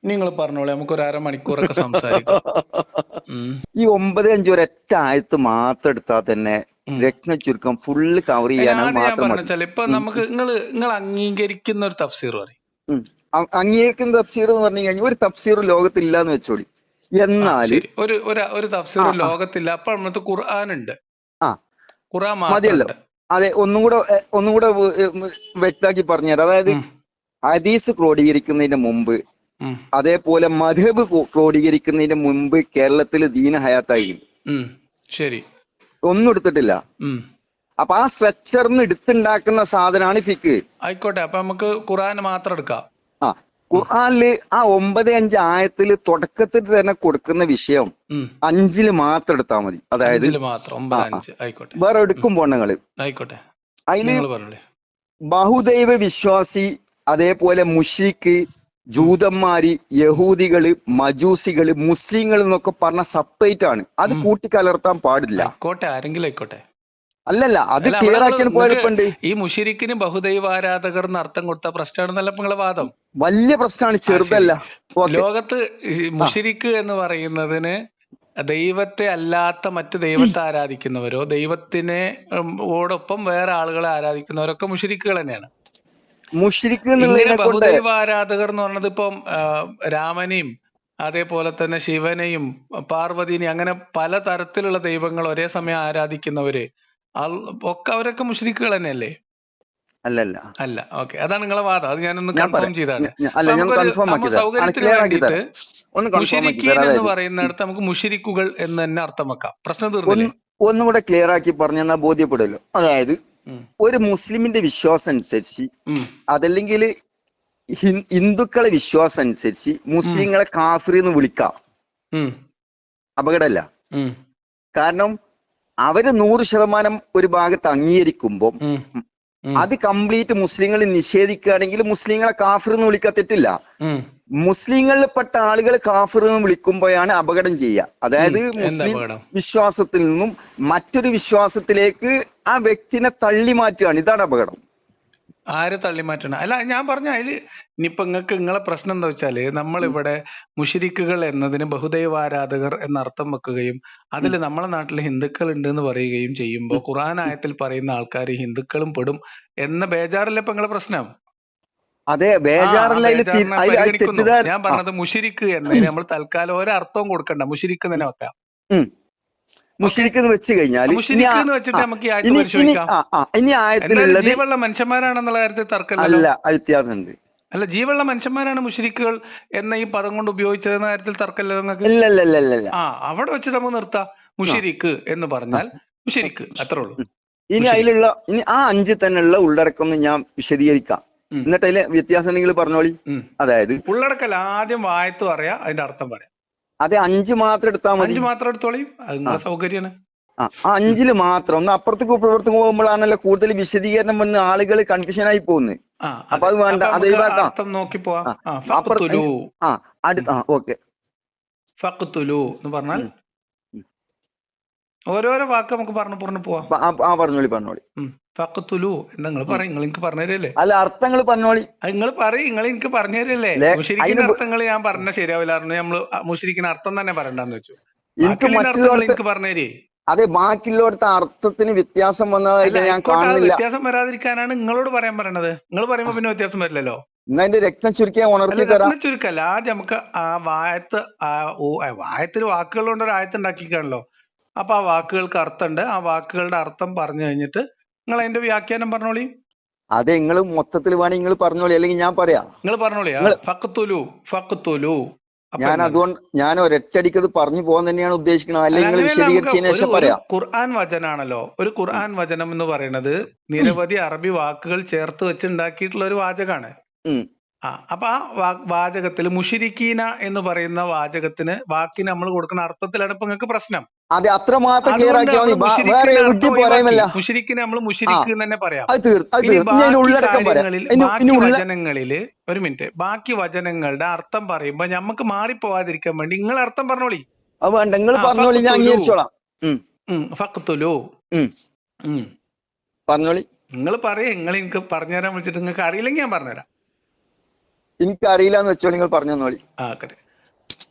നിങ്ങൾ പറഞ്ഞോളെ, നമുക്ക് ഒരു അരമണിക്കൂറൊക്കെ സംസാരിക്കാം. ഈ 9:5 ഒരൊറ്റ ആയത്ത് മാത്രം എടുത്താൽ തന്നെ രത്ന ചുരുക്കം ഫുള്ള് കവർ ചെയ്യാൻ ഞാൻ മാത്രം മതി. പറഞ്ഞാൽ ഇപ്പൊ നമുക്ക് നിങ്ങൾ അംഗീകരിക്കുന്ന ഒരു തഫ്സീർ പറയും. അംഗീകരിക്കുന്ന തഫ്സീർ എന്ന് പറഞ്ഞു കഴിഞ്ഞാൽ ഒരു തഫ്സീർ ലോകത്തില്ല എന്ന് വെച്ചോളി. എന്നാല് ഒരു തഫ്സീർ ലോകത്തില്ല. അപ്പൊ നമുക്ക് ഖുർആൻ ഉണ്ട്. ഖുർആൻ മതിയല്ലോ. മാത്രം. അതെ, ഒന്നും കൂടെ വ്യക്തമാക്കി പറഞ്ഞുതരാം. അതായത് ഹദീസ് ക്രോഡീകരിക്കുന്നതിന് മുമ്പ്, അതേപോലെ മദ്ഹബ് ക്രോഡീകരിക്കുന്നതിന് മുമ്പ് കേരളത്തിൽ ദീന ഹയാത്തായിരുന്നു. ശരി, ഒന്നും എടുത്തിട്ടില്ല. അപ്പൊ ആ സ്ട്രക്ചറിന് എടുത്തുണ്ടാക്കുന്ന സാധനമാണ് ഫിക്ക്. ആയിക്കോട്ടെ, അപ്പൊ നമുക്ക് ഖുർആൻ മാത്രം എടുക്കാം. ഖുർആനില് ആ 9:5 ആയത്തില് തുടക്കത്തിൽ തന്നെ കൊടുക്കുന്ന വിഷയം 5 മാത്രം എടുത്താൽ മതി. അതായത് വേറെ എടുക്കും പോണങ്ങള്. അതില് ബഹുദൈവ വിശ്വാസി, അതേപോലെ മുശ്രിക്ക്, ജൂതന്മാര്, യഹൂദികള്, മജൂസികള്, മുസ്ലിങ്ങൾ എന്നൊക്കെ പറഞ്ഞ സെപ്പറേറ്റ് ആണ്. അത് കൂട്ടിക്കലർത്താൻ പാടില്ല. ആരെങ്കിലും ആയിക്കോട്ടെ. അല്ലല്ല, അത് ക്ലിയർ ആക്കിയാൽ പോയപ്പണ്ട് ഈ മുഷിരിക്കിന് ബഹുദൈവ ആരാധകർ എന്നർത്ഥം കൊടുത്ത പ്രശ്നമാണെന്നല്ല നിങ്ങളെ വാദം? വലിയ പ്രശ്നമാണ്, ചെറുതല്ല. ലോകത്ത് മുഷിരിക്ക് എന്ന് പറയുന്നതിന് ദൈവത്തെ അല്ലാത്ത മറ്റ് ദൈവത്തെ ആരാധിക്കുന്നവരോ ദൈവത്തിനെ ഓടൊപ്പം വേറെ ആളുകളെ ആരാധിക്കുന്നവരൊക്കെ മുഷിരിക്കുകൾ തന്നെയാണ്. മുശ്രിക്ക് ബഹുദൈവ ആരാധകർ എന്ന് പറഞ്ഞത് ഇപ്പം രാമനെയും അതേപോലെ തന്നെ ശിവനെയും പാർവതിനെയും അങ്ങനെ പല തരത്തിലുള്ള ദൈവങ്ങൾ ഒരേ സമയം ആരാധിക്കുന്നവര് ഒക്കെ അവരൊക്കെ മുശ്രിക്കുകൾ തന്നെയല്ലേ? അല്ല. ഓക്കെ, അതാണ് നിങ്ങളെ വാദം. അത് ഞാനൊന്ന് കൺഫേം ചെയ്താണ്. സൗകര്യത്തിന് വേണ്ടിയിട്ട് മുശ്രിക്കീൻ എന്ന് പറയുന്നിടത്ത് നമുക്ക് മുശ്രിക്കുകൾ എന്ന് തന്നെ അർത്ഥം വെക്കാം. പ്രശ്നം തീർന്നില്ലേ? ഒന്നുകൂടെ ക്ലിയർ ആക്കി പറഞ്ഞാൽ ബോധ്യപ്പെടുമല്ലോ. അതായത് ഒരു മുസ്ലിമിന്റെ വിശ്വാസം അനുസരിച്ച്, അതല്ലെങ്കിൽ ഹിന്ദുക്കളെ വിശ്വാസം അനുസരിച്ച് മുസ്ലിങ്ങളെ കാഫിർ എന്ന് വിളിക്കാം. അപകടമല്ല. കാരണം അവര് 100% ഒരു ഭാഗത്ത് അംഗീകരിക്കുമ്പോൾ അത് കംപ്ലീറ്റ് മുസ്ലിങ്ങൾ നിഷേധിക്കുകയാണെങ്കിൽ മുസ്ലിങ്ങളെ കാഫിർ എന്ന് വിളിക്കാൻ തെറ്റില്ല. മുസ്ലിങ്ങളിൽപ്പെട്ട ആളുകൾ കാഫിർ എന്ന് വിളിക്കുമ്പോഴാണ് അപകടം ചെയ്യുക. അതായത് മുസ്ലിം വിശ്വാസത്തിൽ നിന്നും മറ്റൊരു വിശ്വാസത്തിലേക്ക് ആ വ്യക്തിനെ തള്ളി മാറ്റുകയാണ്. ഇതാണ് അപകടം. ആര് തള്ളി മാറ്റണം? അല്ല, ഞാൻ പറഞ്ഞ അതില് ഇനിയിപ്പൊ നിങ്ങളെ പ്രശ്നം എന്താ വെച്ചാല്, നമ്മളിവിടെ മുശ്രിക്കുകൾ എന്നതിന് ബഹുദൈവാരാധകർ എന്നർത്ഥം വെക്കുകയും അതിൽ നമ്മളെ നാട്ടിൽ ഹിന്ദുക്കൾ ഉണ്ട് എന്ന് പറയുകയും ചെയ്യുമ്പോൾ ഖുർആൻ ആയത്തിൽ പറയുന്ന ആൾക്കാർ ഹിന്ദുക്കളും പെടും എന്ന ബേജാറല്ലേ ഇപ്പൊ നിങ്ങളെ പ്രശ്നം? അതെ, ബേജാറില്ല. ഞാൻ പറഞ്ഞത് മുശ്രിക്ക് എന്നതിന് നമ്മൾ തൽക്കാലം ഒരർത്ഥവും കൊടുക്കണ്ട, മുശ്രിക്ക് തന്നെ വെക്കാം. മുശ്രിക്ക് വെച്ച് കഴിഞ്ഞാൽ വെച്ചിട്ട് നമുക്ക് ഈ ആയത്ത് പരിശോധിക്കാം. ജീവുള്ള മനുഷ്യന്മാരാണെന്നുള്ള കാര്യത്തിൽ തർക്കമില്ല. വ്യത്യാസമുണ്ട്. അല്ല, ജീവുള്ള മനുഷ്യന്മാരാണ് മുശ്രിക്കുകൾ എന്ന ഈ പദം കൊണ്ട് ഉപയോഗിച്ചതെന്ന കാര്യത്തിൽ തർക്കമില്ല നിങ്ങൾക്ക്? അവിടെ വെച്ച് നമുക്ക് നിർത്താം. മുശ്രിക്ക് എന്ന് പറഞ്ഞാൽ മുശ്രിക്ക്, അത്രേ ഉള്ളൂ. ഇനി ആ 5 തന്നെയുള്ള ഉള്ളടക്കം ഞാൻ വിശദീകരിക്കാം. എന്നിട്ട് അതിലെ വ്യത്യാസം നിങ്ങൾ പറഞ്ഞോളി. അതായത് ഉള്ളടക്കല്ല, ആദ്യം വായത്ത് പറയാ, അതിന്റെ അർത്ഥം പറയാം. അതെ, 5 മാത്രം എടുത്താൽ മതി. 5 മാത്രം എടുത്തോളി, അത് നിങ്ങളുടെ സൗകര്യമാണ്. 5 മാത്രം. ഒന്ന് അപ്പുറത്തേക്ക് ഇപ്പുറത്തേക്ക് പോകുമ്പോഴാണല്ലോ കൂടുതൽ വിശദീകരണം വന്ന് ആളുകൾ കൺഫ്യൂഷൻ ആയി പോകുന്നത്. അപ്പൊ അത് വേണ്ട, അത് ഒഴിവാക്കാം. നോക്കി പോവാം. ഓക്കെ, ഫഖ്തുലു എന്ന് പറഞ്ഞാൽ ഓരോരോ വാക്ക് നമുക്ക് പറഞ്ഞു പോവാം. പറഞ്ഞോളി. ഫഖ്തുലു എന്താ നിങ്ങൾ പറയും? നിങ്ങൾ എനിക്ക് പറഞ്ഞു തരല്ലേ? അല്ല, അർത്ഥങ്ങൾ പറഞ്ഞോളി. നിങ്ങൾ പറയും, നിങ്ങൾ എനിക്ക് പറഞ്ഞു തരല്ലേ? മുശ്രിക്കിന്റെ അർത്ഥങ്ങൾ ഞാൻ പറഞ്ഞ ശരിയാവില്ല. നമ്മള് മുശ്രിക്കിന് അർത്ഥം തന്നെ പറയണ്ടെന്ന് വെച്ചു. എനിക്ക് പറഞ്ഞു തരേ. അതെ, ബാക്കിയുള്ളവരുടെ അർത്ഥത്തിന് വ്യത്യാസം വന്നതായിട്ട് ഞാൻ കാണുന്നില്ല. വ്യത്യാസം വരാതിരിക്കാനാണ് നിങ്ങളോട് പറയാൻ പറയണത്. നിങ്ങൾ പറയുമ്പോ പിന്നെ വ്യത്യാസം വരില്ലല്ലോ. എന്നതിന്റെ രക്തം ചുരുക്കിയാൽ ഉണർത്തി തരാം. ചുരുക്കല്ല, ആദ്യം നമുക്ക് ആ വായത്തിൽ വാക്കുകൾ കൊണ്ട് ഒരു ആയത്ത് ഉണ്ടാക്കിക്കാണല്ലോ. അപ്പൊ ആ വാക്കുകൾക്ക് അർത്ഥമുണ്ട്. ആ വാക്കുകളുടെ അർത്ഥം പറഞ്ഞു കഴിഞ്ഞിട്ട് നിങ്ങൾ അതിന്റെ വ്യാഖ്യാനം പറഞ്ഞോളി. അതെ, നിങ്ങൾ മൊത്തത്തിൽ വേണമെങ്കിൽ നിങ്ങൾ പറഞ്ഞോളി, അല്ലെങ്കിൽ ഞാൻ പറയാം. നിങ്ങൾ പറഞ്ഞോളി. ഫഖ്തുലു. ഞാൻ ഒരൊറ്റടിക്ക് പറഞ്ഞു പോകാൻ തന്നെയാണ് ഉദ്ദേശിക്കുന്നത്. അല്ലെങ്കിൽ നിങ്ങൾ വിശദീകരിച്ചതിന് ശേഷം പറയാം. ഖുർആൻ വചനാണല്ലോ. ഒരു ഖുർആൻ വചനം എന്ന് പറയുന്നത് നിരവധി അറബി വാക്കുകൾ ചേർത്ത് വെച്ച് ഉണ്ടാക്കിയിട്ടുള്ള ഒരു വാചകമാണ്. അപ്പൊ ആ വാചകത്തിൽ മുശ്രിക്കീന എന്ന് പറയുന്ന വാക്കിന് നമ്മൾ കൊടുക്കുന്ന അർത്ഥത്തിലാണ് ഇപ്പൊ നിങ്ങൾക്ക് പ്രശ്നം. അതെ, അത്ര മാത്രം മുശ്രിക്കിനെ നമ്മൾ മുശ്രിക്ക് തന്നെ പറയാം. വചനങ്ങളില് ഒരു മിനിറ്റ്, ബാക്കി വചനങ്ങളുടെ അർത്ഥം പറയുമ്പോ നമുക്ക് മാറിപ്പോവാതിരിക്കാൻ വേണ്ടി നിങ്ങൾ അർത്ഥം പറഞ്ഞോളി. ഫഖ്തുലു പറഞ്ഞോളി. നിങ്ങൾ പറയും. നിങ്ങൾ എനിക്ക് പറഞ്ഞുതരാൻ വിളിച്ചിട്ട് നിങ്ങൾക്ക് അറിയില്ലെങ്കിൽ ഞാൻ പറഞ്ഞുതരാം. എനിക്ക് അറിയില്ല എന്ന് വെച്ചോ, നിങ്ങൾ പറഞ്ഞു തന്നോളി. ആ കറക്റ്റ്.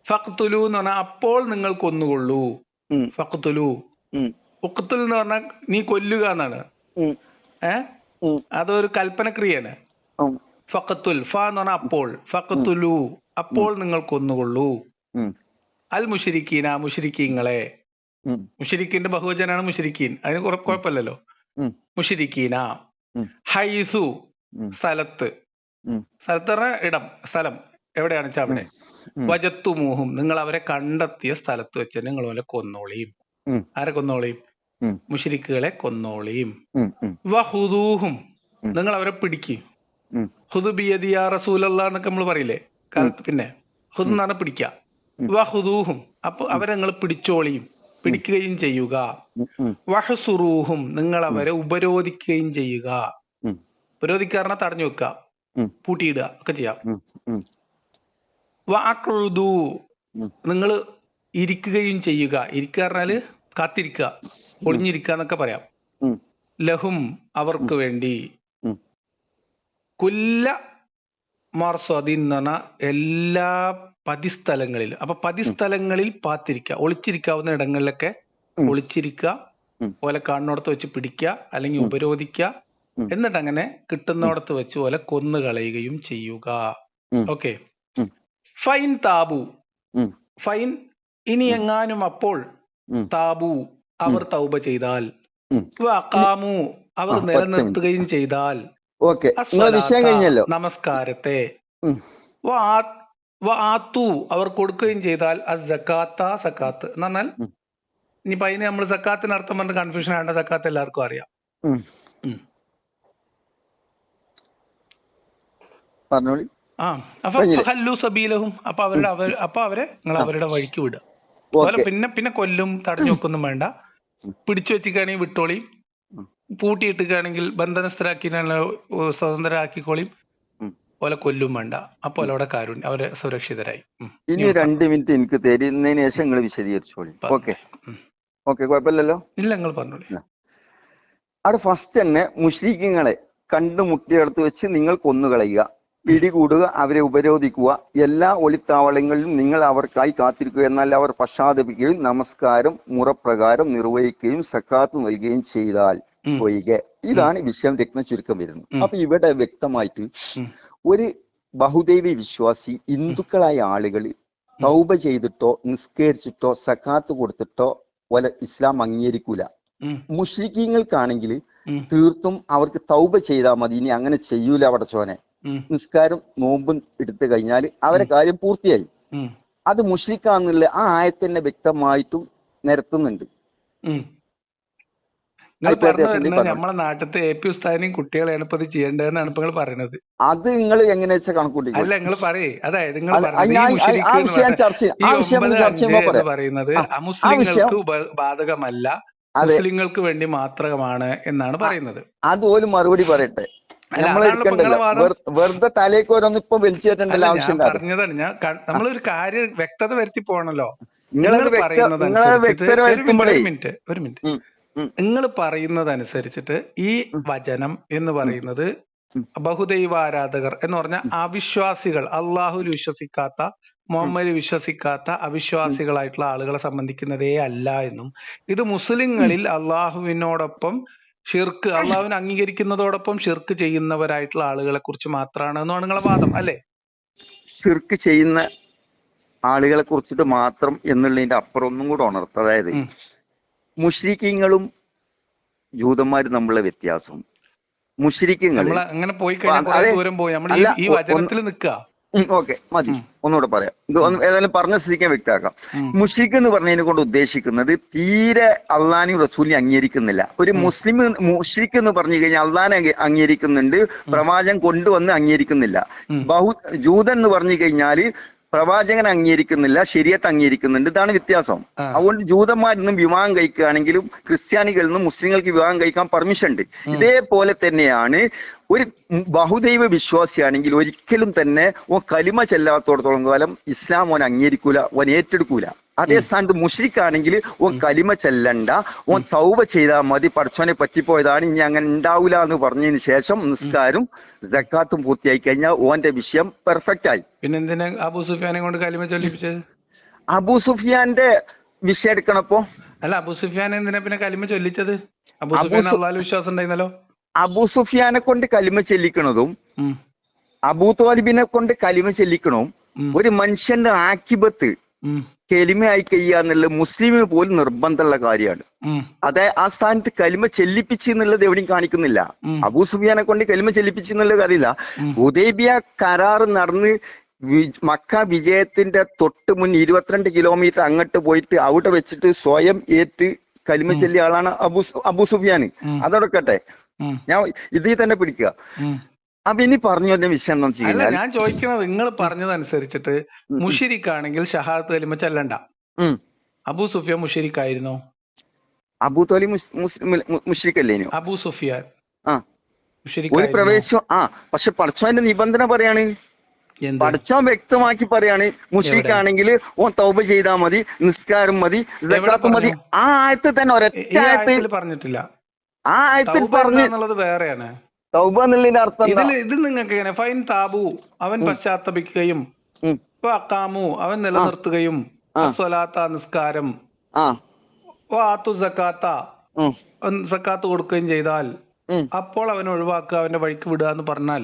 ഫഖ്തുലു എന്ന് പറഞ്ഞാൽ അപ്പോൾ നിങ്ങൾ കൊന്നുകൊള്ളൂ. ഫഖ്തുലു. ഉഖ്തുൽ എന്ന് പറഞ്ഞാൽ നീ കൊല്ലുക എന്നാണ്. അതൊരു കൽപ്പനക്രിയയാണ്. ഫഖ്തുൽ ഫ എന്ന് പറഞ്ഞാൽ അപ്പോൾ. ഫഖ്തുലു അപ്പോൾ നിങ്ങൾ കൊന്നുകൊള്ളൂ. അൽ മുശ്രിക്കീന മുശ്രിക്കീങ്ങളെ. മുശ്രിക്കിന്റെ ബഹുവചനാണ് മുശ്രിക്കീൻ, അതിന് കുഴപ്പമില്ലല്ലോ. മുശ്രിക്കീന. ഹൈസു സ്ഥലത്ത്. സ്ഥലത്ത് പറഞ്ഞ ഇടം, സ്ഥലം എവിടെയാണ് വെച്ചാൽ അവിടെ. വജത്തുമൂഹും നിങ്ങൾ അവരെ കണ്ടെത്തിയ സ്ഥലത്ത് വെച്ച് നിങ്ങൾ അവരെ കൊന്നോളിയും. ആരെ കൊന്നോളിയും? മുശ്രിക്കുകളെ കൊന്നോളിയും. വഹുദൂഹും നിങ്ങൾ അവരെ പിടിക്കും. ഹുദു ബിയദി യാ റസൂലല്ലാഹ് എന്നൊക്കെ നമ്മൾ പറയില്ലേ കാലത്ത്. പിന്നെ ഹുദ് എന്ന് പറഞ്ഞാൽ പിടിക്കുക. വഹുദൂഹും അപ്പൊ അവരെ നിങ്ങൾ പിടിച്ചോളിയും, പിടിക്കുകയും ചെയ്യുക. വഹസുറൂഹും നിങ്ങൾ അവരെ ഉപരോധിക്കുകയും ചെയ്യുക. ഉപരോധിക്കാറിന തടഞ്ഞു വെക്കുക, പൂട്ടിയിടുക ഒക്കെ ചെയ്യാം. വഅഖുദു നിങ്ങൾ ഇരിക്കുകയും ചെയ്യുക. ഇരിക്കുക പറഞ്ഞാല് കാത്തിരിക്കുക, ഒളിഞ്ഞിരിക്കുക എന്നൊക്കെ പറയാം. ലഹും അവർക്ക് വേണ്ടി. കുല്ല മർസദിൻ എന്ന് പറഞ്ഞാൽ എല്ലാ പതിസ്ഥലങ്ങളിലും. അപ്പൊ പതിസ്ഥലങ്ങളിൽ പാത്തിരിക്കുക, ഒളിച്ചിരിക്കാവുന്ന ഇടങ്ങളിലൊക്കെ ഒളിച്ചിരിക്കുക. ഓലെ കാണുന്നിടത്ത് വെച്ച് പിടിക്കുക അല്ലെങ്കിൽ ഉപരോധിക്കുക. എന്നിട്ട് അങ്ങനെ കിട്ടുന്നിടത്ത് വെച്ച് പോലെ കൊന്നു കളയുകയും ചെയ്യുക. ഓക്കെ. ഫൈൻ താബു. ഫൈൻ ഇനി എങ്ങാനും അപ്പോൾ താബു അവർ തൗബ ചെയ്താൽ, വഖാമു അവർ നിലനിർത്തുകയും ചെയ്താൽ നമസ്കാരത്തെ, വആതു അവർ കൊടുക്കുകയും ചെയ്താൽ അസ്സകാത്ത സക്കാത്ത് എന്ന് പറഞ്ഞാൽ, ഇനിയിപ്പോ അതിന് നമ്മൾ സക്കാത്തിന് അർത്ഥം പറഞ്ഞ കൺഫ്യൂഷൻ ആണ്ട. സക്കാത്ത് എല്ലാവർക്കും അറിയാം. അപ്പൊ സബീലഹും അപ്പൊ അവരെ നിങ്ങൾ അവരുടെ വഴിക്ക് വിടുക. അതുപോലെ പിന്നെ കൊല്ലും തടഞ്ഞു വെക്കൊന്നും വേണ്ട. പിടിച്ചു വെച്ചിക്കാണെങ്കിൽ വിട്ടോളി, പൂട്ടിയിട്ടിക്കുകയാണെങ്കിൽ ബന്ധനസ്ഥരാക്കി സ്വതന്ത്രരാക്കിക്കോളിയും. പോലെ കൊല്ലും വേണ്ട. അപ്പോൾ അവിടെ കാരുണ്യം, അവരെ സുരക്ഷിതരായി. ഇനി 2 മിനിറ്റ് എനിക്ക് തരുന്നതിന് ശേഷം നിങ്ങൾ വിശദീകരിച്ചോളി. ഓക്കെ ഓക്കെ, കുഴപ്പമില്ലല്ലോ. ഇല്ല, നിങ്ങൾ പറഞ്ഞോളി. അവിടെ ഫസ്റ്റ് തന്നെ മുശ്രിക്കുകളെ കണ്ടുമുട്ടിയെടുത്ത് വെച്ച് നിങ്ങൾ കൊന്നുകളയുക, പിടികൂടുക, അവരെ ഉപരോധിക്കുക. എല്ലാ ഒളിത്താവളങ്ങളിലും നിങ്ങൾ അവർക്കായി കാത്തിരിക്കുക. എന്നാൽ അവർ പശ്ചാത്തപിക്കുകയും നമസ്കാരം മുറപ്രകാരം നിർവഹിക്കുകയും സക്കാത്ത് നൽകുകയും ചെയ്താൽ ഒഴികെ. ഇതാണ് വിഷയം രത്ന ചുരുക്കം വരുന്നത്. അപ്പൊ ഇവിടെ വ്യക്തമായിട്ട് ഒരു ബഹുദൈവ വിശ്വാസി ഹിന്ദുക്കളായ ആളുകൾ തൗബ ചെയ്തിട്ടോ നിസ്കരിച്ചിട്ടോ സക്കാത്ത് കൊടുത്തിട്ടോ വല്ല ഇസ്ലാം അംഗീകരിക്കൂല. മുശ്രിക്കീങ്ങൾക്കാണെങ്കിൽ തീർത്തും അവർക്ക് തൗബ ചെയ്താൽ മതി. ഇനി അങ്ങനെ ചെയ്യൂല പടച്ചോനെ. നിസ്കാരം നോമ്പും എടുത്തു കഴിഞ്ഞാൽ അവരെ കാര്യം പൂർത്തിയായി. അത് മുശ്രിക്കാന്നുള്ള ആ ആയത്തന്നെ വ്യക്തമായിട്ടും നിരത്തുന്നുണ്ട്. നമ്മളെ നാട്ടിലത്തെ AP ഉസ്താദിനെയും കുട്ടികളെയാണ് ഇപ്പൊ ഇത് ചെയ്യേണ്ടതെന്നാണ് ഇപ്പൊ നിങ്ങൾ പറയുന്നത്. അത് നിങ്ങൾ എങ്ങനെ വെച്ചാൽ കണക്കൂട്ടി അല്ല, നിങ്ങൾ പറയേ. അതായത് നിങ്ങൾ പറയുന്നത് മുസ്ലിങ്ങൾക്ക് ബാധകമല്ല, മുസ്ലിങ്ങൾക്ക് വേണ്ടി മാത്രമാണ് എന്നാണ് പറയുന്നത്. അതുപോലും മറുപടി പറയട്ടെ. വെറുതെ തലേക്ക് ഓരോന്ന് ഇപ്പൊ വലിച്ചേറ്റേണ്ട ആവശ്യം പറഞ്ഞതാണ്. ഞാൻ നമ്മളൊരു കാര്യം വ്യക്തത വരുത്തി പോകണല്ലോ. ഒരു മിനിറ്റ് നിങ്ങൾ പറയുന്നതനുസരിച്ചിട്ട് ഈ വചനം എന്ന് പറയുന്നത് ബഹുദൈവാരാധകർ എന്ന് പറഞ്ഞ അവിശ്വാസികൾ, അള്ളാഹുൽ വിശ്വസിക്കാത്ത, മുഹമ്മദ് വിശ്വസിക്കാത്ത അവിശ്വാസികളായിട്ടുള്ള ആളുകളെ സംബന്ധിക്കുന്നതേ അല്ല എന്നും, ഇത് മുസ്ലിങ്ങളിൽ അള്ളാഹുവിനോടൊപ്പം ഷിർക്ക്, അള്ളാഹുവിനെ അംഗീകരിക്കുന്നതോടൊപ്പം ഷിർക്ക് ചെയ്യുന്നവരായിട്ടുള്ള ആളുകളെ കുറിച്ച് മാത്രമാണ് എന്നാണ് നിങ്ങളെ വാദം അല്ലേ? ഷിർക്ക് ചെയ്യുന്ന ആളുകളെ കുറിച്ചിട്ട് മാത്രം എന്നുള്ളതിന്റെ അപ്പുറം ഒന്നും കൂടെ ഉണർത്തും. അതായത് മുശ്രിക്കീങ്ങളും ജൂതന്മാരും തമ്മിലുള്ള വ്യത്യാസം. മുശ്രിക്കീങ്ങൾ അങ്ങനെ പോയി കഴിഞ്ഞാൽ ഈ വചനത്തിൽ നിൽക്കുക. ഓക്കെ, മതി, ഒന്നുകൂടെ പറയാം. ഇത് ഏതായാലും പറഞ്ഞ സ്ഥിതിക്കാൻ വ്യക്തമാക്കാം. മുശ്രിക്ക് എന്ന് പറഞ്ഞതിനെ കൊണ്ട് ഉദ്ദേശിക്കുന്നത് തീരെ അള്ളാനെയും റസൂലിനെ അംഗീകരിക്കുന്നില്ല. ഒരു മുസ്ലിം മുശ്രിക്ക് എന്ന് പറഞ്ഞു കഴിഞ്ഞാൽ അള്ളാനെ അംഗീകരിക്കുന്നുണ്ട്, പ്രവാചകൻ കൊണ്ടുവന്ന് അംഗീകരിക്കുന്നില്ല. ജൂതൻ എന്ന് പറഞ്ഞു കഴിഞ്ഞാല് പ്രവാചകൻ അംഗീകരിക്കുന്നില്ല, ശരീഅത്ത് അംഗീകരിക്കുന്നുണ്ട്. ഇതാണ് വ്യത്യാസം. അതുകൊണ്ട് ജൂതന്മാരിൽ നിന്നും വിവാഹം കഴിക്കുകയാണെങ്കിലും ക്രിസ്ത്യാനികളിൽ നിന്നും മുസ്ലിങ്ങൾക്ക് വിവാഹം കഴിക്കാൻ പെർമിഷൻ ഉണ്ട്. ഇതേപോലെ തന്നെയാണ് ഒരു ബഹുദൈവ വിശ്വാസിയാണെങ്കിൽ ഒരിക്കലും തന്നെ ഓൻ കലിമ ചെല്ലാത്തോടത്തോളം കാലം ഇസ്ലാം ഓൻ അംഗീകരിക്കൂല, ഓൻ ഏറ്റെടുക്കൂല. അതേ സ്ഥാനത്ത് മുശ്രിക്കാണെങ്കിൽ ഓൻ കലിമ ചെല്ലണ്ട, ഓൻ തൗബ ചെയ്താൽ മതി, പഠിച്ചോനെ പറ്റിപ്പോയതാണ്, ഇനി അങ്ങനെ ഉണ്ടാവില്ല എന്ന് പറഞ്ഞതിന് ശേഷം നിസ്കാരം സക്കാത്തും പൂർത്തിയായി കഴിഞ്ഞാൽ ഓന്റെ വിഷയം പെർഫെക്റ്റ് ആയി. പിന്നെ എന്തിനാ അബൂ സുഫിയാനെ കൊണ്ട് കലിമ ചൊല്ലിപ്പിച്ചത്? അബൂ സുഫിയാന്റെ വിഷയം എടുക്കണപ്പോ അല്ല, അബൂ സുഫിയാൻ എന്തിനാ പിന്നെ കലിമ ചൊല്ലിച്ചത്? അബൂ സുഫിയാൻ അള്ളാഹുവിൽ വിശ്വാസം ഉണ്ടായിരുന്നല്ലോ. അബൂ സുഫിയാനെ കൊണ്ട് കലിമ ചെല്ലിക്കണതും അബൂ ത്വാലിബിനെ കൊണ്ട് കലിമ ചെല്ലിക്കണതും ഒരു മനുഷ്യന്റെ ആക്കിബത്ത് കലിമയായി കഴിയുക എന്നുള്ളത് മുസ്ലിമിന് പോലും നിർബന്ധമുള്ള കാര്യമാണ്. അതെ, ആ സ്ഥാനത്ത് കലിമ ചെല്ലിപ്പിച്ച് എന്നുള്ളത് എവിടെയും കാണിക്കുന്നില്ല. അബൂ സുഫിയാനെ കൊണ്ട് കലിമ ചെല്ലിപ്പിച്ച് എന്നുള്ളത് കാര്യമില്ല. ഹുദൈബിയ കരാർ നടന്ന് മക്ക വിജയത്തിന്റെ തൊട്ട് മുൻ 22 കിലോമീറ്റർ അങ്ങോട്ട് പോയിട്ട് അവിടെ വെച്ചിട്ട് സ്വയം ഏറ്റ് കലിമ ചെല്ലിയ ആളാണ് അബൂ സുഫിയാൻ. അതോടൊക്കട്ടെ, ഞാൻ ഇതിൽ തന്നെ പിടിക്കുക. അപ്പൊ ഇനി പറഞ്ഞു എന്റെ വിഷയം എന്താ ചെയ്യുന്നത്? ഞാൻ ചോദിക്കുന്നത്, നിങ്ങൾ പറഞ്ഞതനുസരിച്ചിട്ട് മുഷിരിക്കാണെങ്കിൽ ഷഹാദത്ത് കലിമ ചെല്ലണ്ട. അബൂ സുഫിയാൻ മുഷിരിക്കായിരുന്നോ? അബൂ ത്വാലിബ് മുശ്രിക്കല്ലേനോ? അബൂ സുഫിയാൻ ഒരു പ്രവേശം പക്ഷെ പടച്ചോന്റെ നിബന്ധന പറയാണ്, പടച്ചോൻ വ്യക്തമാക്കി പറയാണ്, മുശ്രിക്കാണെങ്കിൽ ഓൻ തൗബ ചെയ്താൽ മതി, നിസ്കാരം മതി, സക്കാത്ത് മതി. ആ ആയത്തിൽ തന്നെ ഒരൊറ്റ ആയത്തിൽ പറഞ്ഞിട്ടില്ല. ആ ആയത്തിൽ പറഞ്ഞത് വേറെയാണ്. തൗബ എന്നുള്ളതിന്റെ അർത്ഥം ഇത് നിങ്ങൾക്ക് എങ്ങനെ? ഫൈൻ താബു, അവൻ പശ്ചാത്തപിക്കുകയും, അക്കാമു, അവൻ നിലനിർത്തുകയും, അസ്വലാത്ത നിസ്കാരം, ആത്തു സക്കാത്ത, സക്കാത്ത് കൊടുക്കുകയും ചെയ്താൽ അപ്പോൾ അവനെ ഒഴിവാക്കുക, അവന്റെ വഴിക്ക് വിടുക എന്ന് പറഞ്ഞാൽ,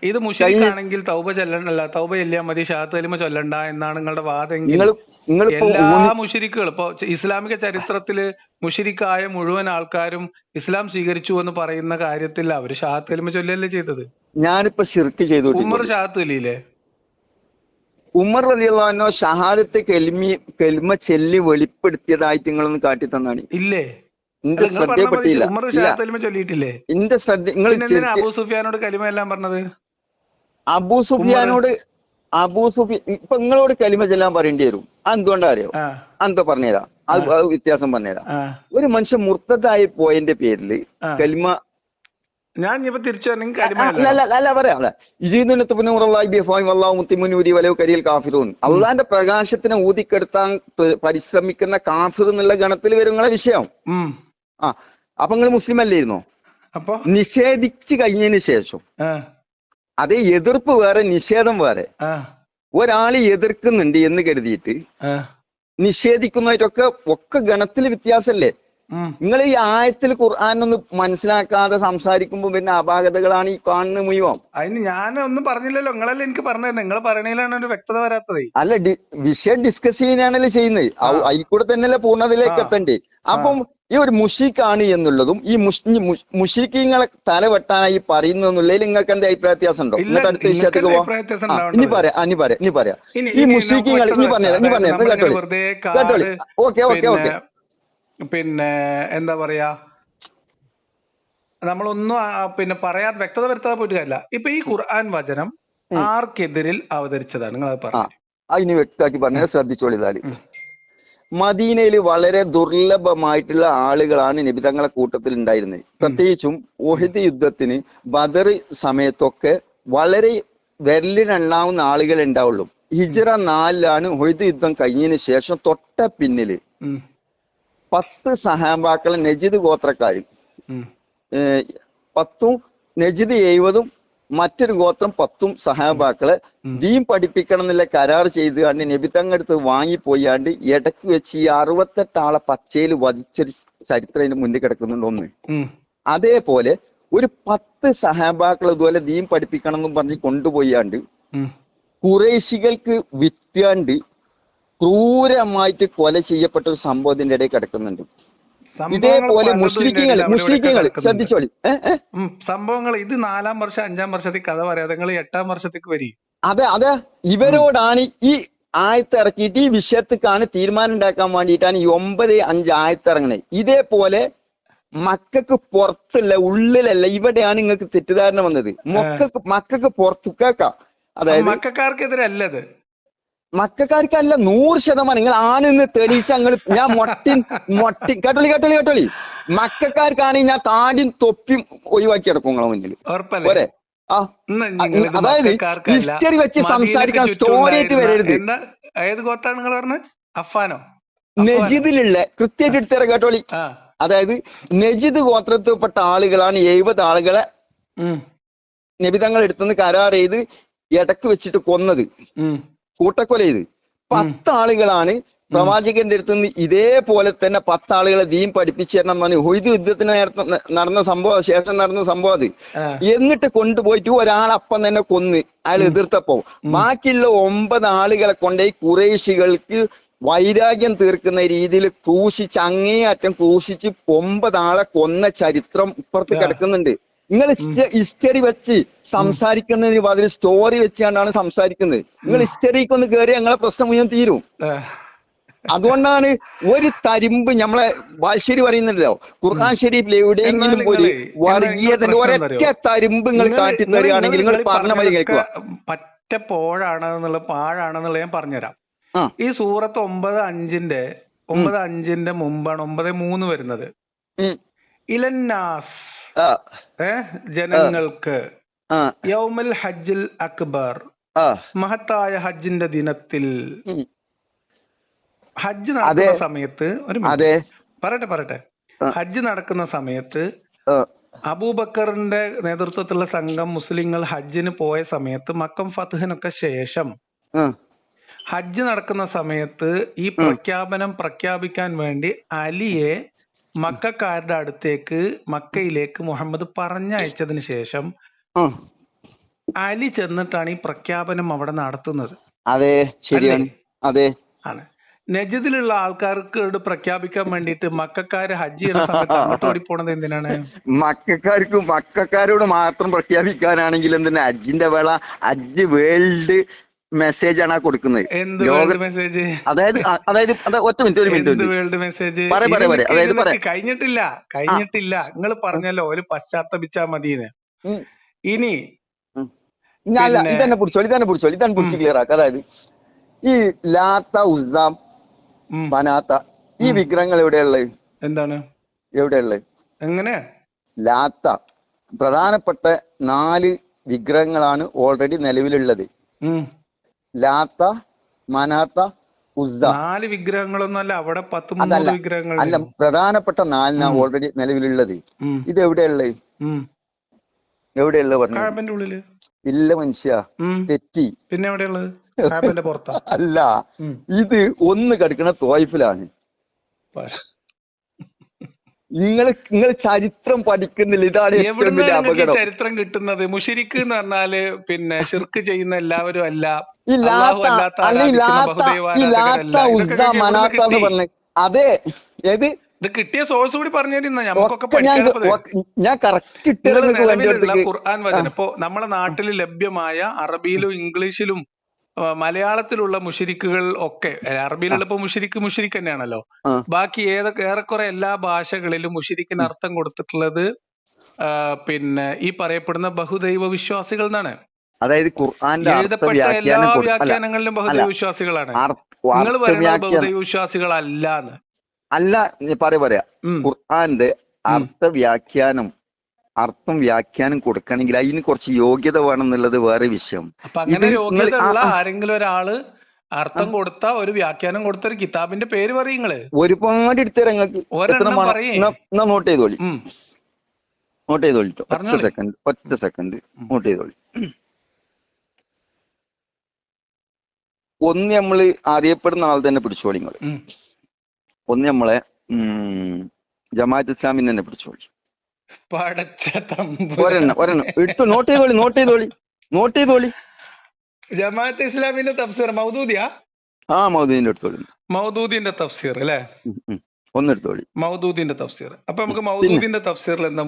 ഇത് മുശ്രിക്കാണെങ്കിൽ തൗബ ചെല്ലണ്ടല്ല, തൗബ ചെല്ലിയാൽ മതി, ഷഹാദത്ത് കലിമ ചൊല്ലണ്ട എന്നാണ് നിങ്ങളുടെ വാദമെങ്കിൽ, എല്ലാ മുശ്രിക്കുകളും ഇപ്പൊ ഇസ്ലാമിക ചരിത്രത്തില് മുശ്രിക്കായ മുഴുവൻ ആൾക്കാരും ഇസ്ലാം സ്വീകരിച്ചു എന്ന് പറയുന്ന കാര്യത്തിൽ അവര് ഷഹാദത്ത് കലിമ ചൊല്ലല്ലേ ചെയ്തത്? ഞാനിപ്പോ ശിർക്ക് ചെയ്തു. ഉമർ ഷഹാദത്ത് ചൊല്ലിയില്ലേ? ഉമർ റളിയല്ലാഹു അൻഹു ഷഹാദത്ത് കലിമ ചൊല്ലി വെളിപ്പെടുത്തിയതായിട്ട് നിങ്ങളൊന്ന് കാട്ടി തന്നാണ്. ഇല്ലേ? എന്റെ ശ്രദ്ധയപ്പെട്ടില്ല. ഉമർ ഷഹാദത്ത് കലിമ ചൊല്ലിയിട്ടില്ലേ? എന്റെ ശ്രദ്ധ അബൂ സുഫിയാനോട് കലിമ എല്ലാം പറഞ്ഞത്? അബൂ സുഫിയാനോട് ഇപ്പൊ നിങ്ങളോട് കലിമ ചെല്ലാൻ പറയേണ്ടി വരും. അതെന്തുകൊണ്ടാ അറിയോ? അതെന്താ പറഞ്ഞുതരാം, അത് വ്യത്യാസം പറഞ്ഞുതരാം. ഒരു മനുഷ്യൻ മുർത്തതായി പോയതിന്റെ പേരില് കലിമ ഞാൻ തിരിച്ചു അള്ളാന്റെ പ്രകാശത്തിനെ ഊതിക്കെടുത്താൻ പരിശ്രമിക്കുന്ന കാഫിർ എന്നുള്ള ഗണത്തിൽ വരും നിങ്ങളെ വിഷയം. അപ്പൊ നിങ്ങൾ മുസ്ലിം അല്ലായിരുന്നോ? അപ്പൊ നിഷേധിച്ചു കഴിഞ്ഞതിന് ശേഷം അതേ എതിർപ്പ് വേറെ, നിഷേധം വേറെ. ഒരാള് എതിർക്കുന്നുണ്ട് എന്ന് കരുതിയിട്ട് നിഷേധിക്കുന്നതായിട്ടൊക്കെ ഗണത്തിൽ വ്യത്യാസമല്ലേ? നിങ്ങൾ ഈ ആയത്തിൽ ഖുർആനൊന്ന് മനസ്സിലാക്കാതെ സംസാരിക്കുമ്പോ പിന്നെ അപാകതകളാണ് ഈ കാണുന്ന മുഴുവൻ. അതിന് ഞാൻ ഒന്നും പറഞ്ഞില്ലല്ലോ, നിങ്ങളല്ലേ എനിക്ക് പറഞ്ഞത്. നിങ്ങൾ പറയണേലാണ് ഒരു വ്യക്തത വരാത്തത്. അല്ല, വിഷയം ഡിസ്കസ് ചെയ്യാനാണല്ലോ ചെയ്യുന്നത്. അതിൽ കൂടെ തന്നെയല്ലേ പൂർണ്ണതയിലേക്ക് എത്തണ്ടേ. അപ്പം ഈ ഒരു മുഷിക്കാണ് എന്നുള്ളതും ഈ മുഷിക്കങ്ങളെ തലവെട്ടാനായി പറയുന്നതിൽ നിങ്ങൾക്ക് എന്താ അഭിപ്രായ വ്യത്യാസം ഉണ്ടോ? എന്നിട്ട് അടുത്ത വിഷയത്തേക്ക് പോവാം. ഇനി പറയാം ഈ മുഷിക്കങ്ങൾ ഇനി പറഞ്ഞ കേട്ടോളി. ഓക്കെ. പിന്നെ എന്താ പറയാ, നമ്മളൊന്നും പിന്നെ പറയാതെ വ്യക്തത വരുത്താതെ പോയിട്ട് കാര്യമില്ല. ഇപ്പൊ ഈ ഖുർആൻ വചനം ആർക്കെതിരിൽ അവതരിച്ചതാണ്? നിങ്ങൾ അത് പറഞ്ഞു. അതിന് വ്യക്തമാക്കി പറഞ്ഞാൽ ശ്രദ്ധിച്ചോളിതാല്. മദീനയിൽ വളരെ ദുർലഭമായിട്ടുള്ള ആളുകളാണ് നബി തങ്ങളെ കൂട്ടത്തിൽ ഉണ്ടായിരുന്നത്. പ്രത്യേകിച്ചും ഉഹദ് യുദ്ധത്തിന്, ബദർ സമയത്തൊക്കെ വളരെ വിരലിനെണ്ണാവുന്ന ആളുകൾ ഉണ്ടാവുള്ളൂ. ഹിജ്റ 4 ഉഹദ് യുദ്ധം കഴിഞ്ഞതിന് ശേഷം തൊട്ട പിന്നില് 10 സഹാബാക്കളെ നജിദ് ഗോത്രക്കാരും 10 നജിദ് 70 മറ്റൊരു ഗോത്രം 10 സഹാബാക്കളെ ദീൻ പഠിപ്പിക്കണം എന്നുള്ള കരാർ ചെയ്തുകൊണ്ട് നബി തങ്ങടുത്ത് വാങ്ങിപ്പോയാണ്ട് ഇടയ്ക്ക് വെച്ച് ഈ 68 ആളെ പച്ചയിൽ വധിച്ചൊരു ചരിത്രം അതിന് മുന്നിൽ കിടക്കുന്നുണ്ട് ഒന്ന്. അതേപോലെ ഒരു 10 സഹാബാക്കൾ ഇതുപോലെ ദീൻ പഠിപ്പിക്കണം എന്നും പറഞ്ഞ് കൊണ്ടുപോയാണ്ട് ഖുറൈശികൾക്ക് വിറ്റാണ്ട് ക്രൂരമായിട്ട് കൊല ചെയ്യപ്പെട്ട ഒരു സംഭവത്തിന്റെ ഇടയിൽ കിടക്കുന്നുണ്ട്. ഇതേപോലെ മുസ്ലിങ്ങൾ ശ്രദ്ധിച്ചോളി. സംഭവങ്ങൾ ഇത് 4-ാം വർഷം 5-ാം വർഷത്തേക്ക് കഥ പറയാതെ നിങ്ങൾ 8-ാം വർഷത്തേക്ക് വരി. അതെ ഇവരോടാണ് ഈ ആയത്ത് ഇറക്കിയിട്ട് ഈ വിഷയത്തേക്കാണ് തീരുമാനം ഉണ്ടാക്കാൻ വേണ്ടിയിട്ടാണ് ഈ 9-5 ആയത്ത് ഇറങ്ങണത്. ഇതേപോലെ മക്കൾക്ക് പുറത്തുള്ള ഉള്ളിലല്ല ഇവിടെയാണ് നിങ്ങൾക്ക് തെറ്റിദ്ധാരണ വന്നത്. മക്കൾക്ക് പുറത്ത് കേൾക്കാം. അതായത് മക്കാർക്കെതിരല്ലത്, മക്കാർക്കല്ല 100%. നിങ്ങൾ ആണെന്ന് തെളിയിച്ച ഞാൻ മൊട്ടി കേട്ടോളി മക്കാർക്കാണെങ്കിൽ ഞാൻ താടിയും തൊപ്പിയും ഒഴിവാക്കി കിടക്കും നിങ്ങളെ മുന്നിൽ. പോരെ? അതായത് ഹിസ്റ്ററി വെച്ച് സംസാരിക്കാൻ സ്റ്റോറി ആയിട്ട് വരരുത്. ഏത് ഗോത്താണ് നിങ്ങൾ പറഞ്ഞത്? അഫ്ഫാനോ? നജിദിലുള്ള കൃത്യമായിട്ട് എടുത്തേറെ കേട്ടോളി. അതായത് നജിദ് ഗോത്രത്തിൽപ്പെട്ട ആളുകളാണ് 70 ആളുകളെ നബിതങ്ങൾ എടുത്തുനിന്ന് കരാർ ചെയ്ത് ഇടക്ക് വെച്ചിട്ട് കൊന്നത്, കൂട്ടക്കൊല ചെയ്ത്. 10 ആളുകളാണ് പ്രവാചകന്റെ അടുത്തുനിന്ന് ഇതേപോലെ തന്നെ 10 ആളുകളെ ദീൻ പഠിപ്പിച്ചു തരണം എന്ന് പറഞ്ഞു. ഹുദ് യുദ്ധത്തിന് നടന്ന സംഭവം, ശേഷം നടന്ന സംഭവം അത്. എന്നിട്ട് കൊണ്ടുപോയിട്ട് ഒരാളപ്പം തന്നെ കൊന്ന് അയാൾ എതിർത്തപ്പോ ബാക്കിയുള്ള 9 ആളുകളെ കൊണ്ടുപോയി ഖുറൈശികൾക്ക് വൈരാഗ്യം തീർക്കുന്ന രീതിയിൽ ക്രൂശിച്ച് അങ്ങേയറ്റം ക്രൂശിച്ച് 9 ആളെ കൊന്ന ചരിത്രം ഇപ്പുറത്ത് കിടക്കുന്നുണ്ട്. നിങ്ങൾ ഹിസ്റ്ററി വെച്ച് സംസാരിക്കുന്നതിന് പതിൽ സ്റ്റോറി വെച്ചാണ്ടാണ് സംസാരിക്കുന്നത്. നിങ്ങൾ ഹിസ്റ്ററിക്കൊന്ന് കയറി ഞങ്ങളെ പ്രശ്നം മുഴുവൻ തീരും. അതുകൊണ്ടാണ് ഒരു തരിമ്പ് നമ്മളെ ബാൽശ്ശേരി പറയുന്നുണ്ടല്ലോ, ഖുർആൻ ഷരീഫിൽ എവിടെയെങ്കിലും ഒരു വർഗീയതന്റെ ഒരൊറ്റ തരിമ്പ് നിങ്ങൾ കാട്ടിത്തരികയാണെങ്കിൽ നിങ്ങൾ പറഞ്ഞ മതി കേൾക്കുക. പറ്റ പാഴാണെന്നുള്ള ഞാൻ പറഞ്ഞുതരാം. ഈ സൂറത്ത് 9:5 മുമ്പാണ് 9:3 വരുന്നത്. ഇലന്നാസ്, ജനങ്ങൾക്ക്, യൗമുൽ ഹജ്ജിൽ അക്ബർ, മഹത്തായ ഹജ്ജിന്റെ ദിനത്തിൽ. ഹജ്ജ് നടക്കുന്ന സമയത്ത് പറയട്ടെ ഹജ്ജ് നടക്കുന്ന സമയത്ത് അബൂബക്കറിന്റെ നേതൃത്വത്തിലുള്ള സംഘം മുസ്ലിങ്ങൾ ഹജ്ജിന് പോയ സമയത്ത്, മക്കം ഫത്ഹിനൊക്കെ ശേഷം ഹജ്ജ് നടക്കുന്ന സമയത്ത് ഈ പ്രഖ്യാപനം പ്രഖ്യാപിക്കാൻ വേണ്ടി അലിയെ മക്കാരുടെ അടുത്തേക്ക്, മക്കയിലേക്ക് മുഹമ്മദ് പറഞ്ഞയച്ചതിന് ശേഷം അലി ചെന്നിട്ടാണ് ഈ പ്രഖ്യാപനം അവിടെ നടത്തുന്നത്. അതെ, ശരിയാണ്. അതെ, ആണ്. നജദിലുള്ള ആൾക്കാർക്ക് പ്രഖ്യാപിക്കാൻ വേണ്ടിയിട്ട് മക്കാര് ഹജ്ജ് ചെയ്യുന്ന സമയത്ത് അങ്ങോട്ട് ഓടിപ്പോണത് എന്തിനാണ്? മക്കാരോട് മാത്രം പ്രഖ്യാപിക്കാനാണെങ്കിൽ എന്തിനാ ഹജ്ജിന്റെ വേള ഹജ്ജ് വേൾഡ് മെസ്സേജ് ആണ് കൊടുക്കുന്നത്. എന്ത് വേൾഡ് മെസ്സേജ്? അതായത് ഒറ്റ മിനിറ്റ് വേൾഡ് മെസ്സേജ് കഴിഞ്ഞിട്ടില്ല. നിങ്ങൾ പറഞ്ഞല്ലോ ഒരു പശ്ചാത്തപിച്ചാ മതിന്ന്. ഇനി ഇതന്നെ പിടിച്ചോളി ക്ലിയർ ആക്കുക. അതായത് ഈ ലാത്ത, ഉസ്സ, മനാത്ത ഈ വിഗ്രഹങ്ങൾ എവിടെയുള്ളത്? എന്താണ് എവിടെയുള്ളത്? എങ്ങനെ? ലാത്ത പ്രധാനപ്പെട്ട 4 വിഗ്രഹങ്ങളാണ് ഓൾറെഡി നിലവിലുള്ളത്. ലാത്ത, മനാത്ത, ഉസ്സ. 4 വിഗ്രഹങ്ങളൊന്നും അല്ല, അവിടെ 13 വിഗ്രഹങ്ങൾ അല്ല, പ്രധാനപ്പെട്ട 4 ഓൾറെഡി നിലവിലുള്ളത്. ഇത് എവിടെയുള്ളത്? കാബന്റെ ഉള്ളില് ഇല്ല മനുഷ്യ, തെറ്റി. പിന്നെ എവിടെയുള്ളത്? കാബന്റെ പുറത്താ? അല്ല, ഇത് ഒന്ന് കിടക്കുന്ന ത്വായിഫിലാണ്. നിങ്ങൾ ചരിത്രം പഠിക്കുന്നില്ല. ഇതാണ് ഏറ്റവും വലിയ അപകടം. ചരിത്രം കിട്ടുന്നത് മുശ്രിക്ക് എന്ന് പറഞ്ഞാല് പിന്നെ ഷിർക്ക് ചെയ്യുന്ന എല്ലാവരും അല്ല. അതെ, ഏത് ഇത് കിട്ടിയ സോഴ്സ് കൂടി പറഞ്ഞിരുന്ന ഞമ്മക്കൊക്കെ ഞാൻ കറക്റ്റ് ഖുർആൻ വചനം ഇപ്പോ നമ്മളെ നാട്ടിൽ ലഭ്യമായ അറബിയിലും ഇംഗ്ലീഷിലും മലയാളത്തിലുള്ള മുശ്രിക്കുകൾ ഒക്കെ, അറബിയിലുള്ള ഇപ്പൊ മുശ്രിക്ക് തന്നെയാണല്ലോ. ബാക്കി ഏറെക്കുറെ എല്ലാ ഭാഷകളിലും മുശ്രിക്കിന് അർത്ഥം കൊടുത്തിട്ടുള്ളത് പിന്നെ ഈ പറയപ്പെടുന്ന ബഹുദൈവ വിശ്വാസികൾ എന്നാണ്. അതായത് ഖുർആന്റെ എഴുതപ്പെട്ട എല്ലാ വ്യാഖ്യാനങ്ങളിലും ബഹുദൈവ വിശ്വാസികളാണ്. നിങ്ങൾ പറയുന്നത് ബഹുദൈവ വിശ്വാസികളല്ലാന്ന് അല്ല. പറയാ ഖുർആന്റെ അർത്ഥം വ്യാഖ്യാനം കൊടുക്കണമെങ്കിൽ അതിന് കുറച്ച് യോഗ്യത വേണം എന്നുള്ളത് വേറെ വിഷയം. അപ്പൊ അങ്ങനെ യോഗ്യത ഉള്ള ആരെങ്കിലും ഒരാള് അർത്ഥം കൊടുത്ത ഒരു വ്യാഖ്യാനം കൊടുത്ത ഒരു കിതാബിന്റെ പേര് പറയുങ്ങള് ഒരുപാട് എടുത്തരാം. നിങ്ങൾക്ക് നോട്ട് ചെയ്തോളി. ഒറ്റ സെക്കൻഡ് നോട്ട് ചെയ്തോളി. ഒന്ന് നമ്മള് അറിയപ്പെടുന്ന ആൾ തന്നെ പിടിച്ചോളി. നിങ്ങള് ഒന്ന് നമ്മളെ ജമാഅത്ത് ഇസ്ലാമിന് തന്നെ പിടിച്ചോളി. ഒരെണ്ണം എടുത്തു നോട്ട് ചെയ്തോളി. ജമാഅത്ത് ഇസ്ലാമിന്റെ തഫ്സീർ മൗദൂദിയാ? മൗദൂദിന്റെ എടുത്തോളി. മൗദൂദിന്റെ തഫ്സീർ അല്ലേ? ഒന്നെടുത്തോളി. മൗദൂദിന്റെ തഫ്സീർ. അപ്പൊ നമുക്ക് മൗദൂദിന്റെ തഫ്സീറിൽ എന്താ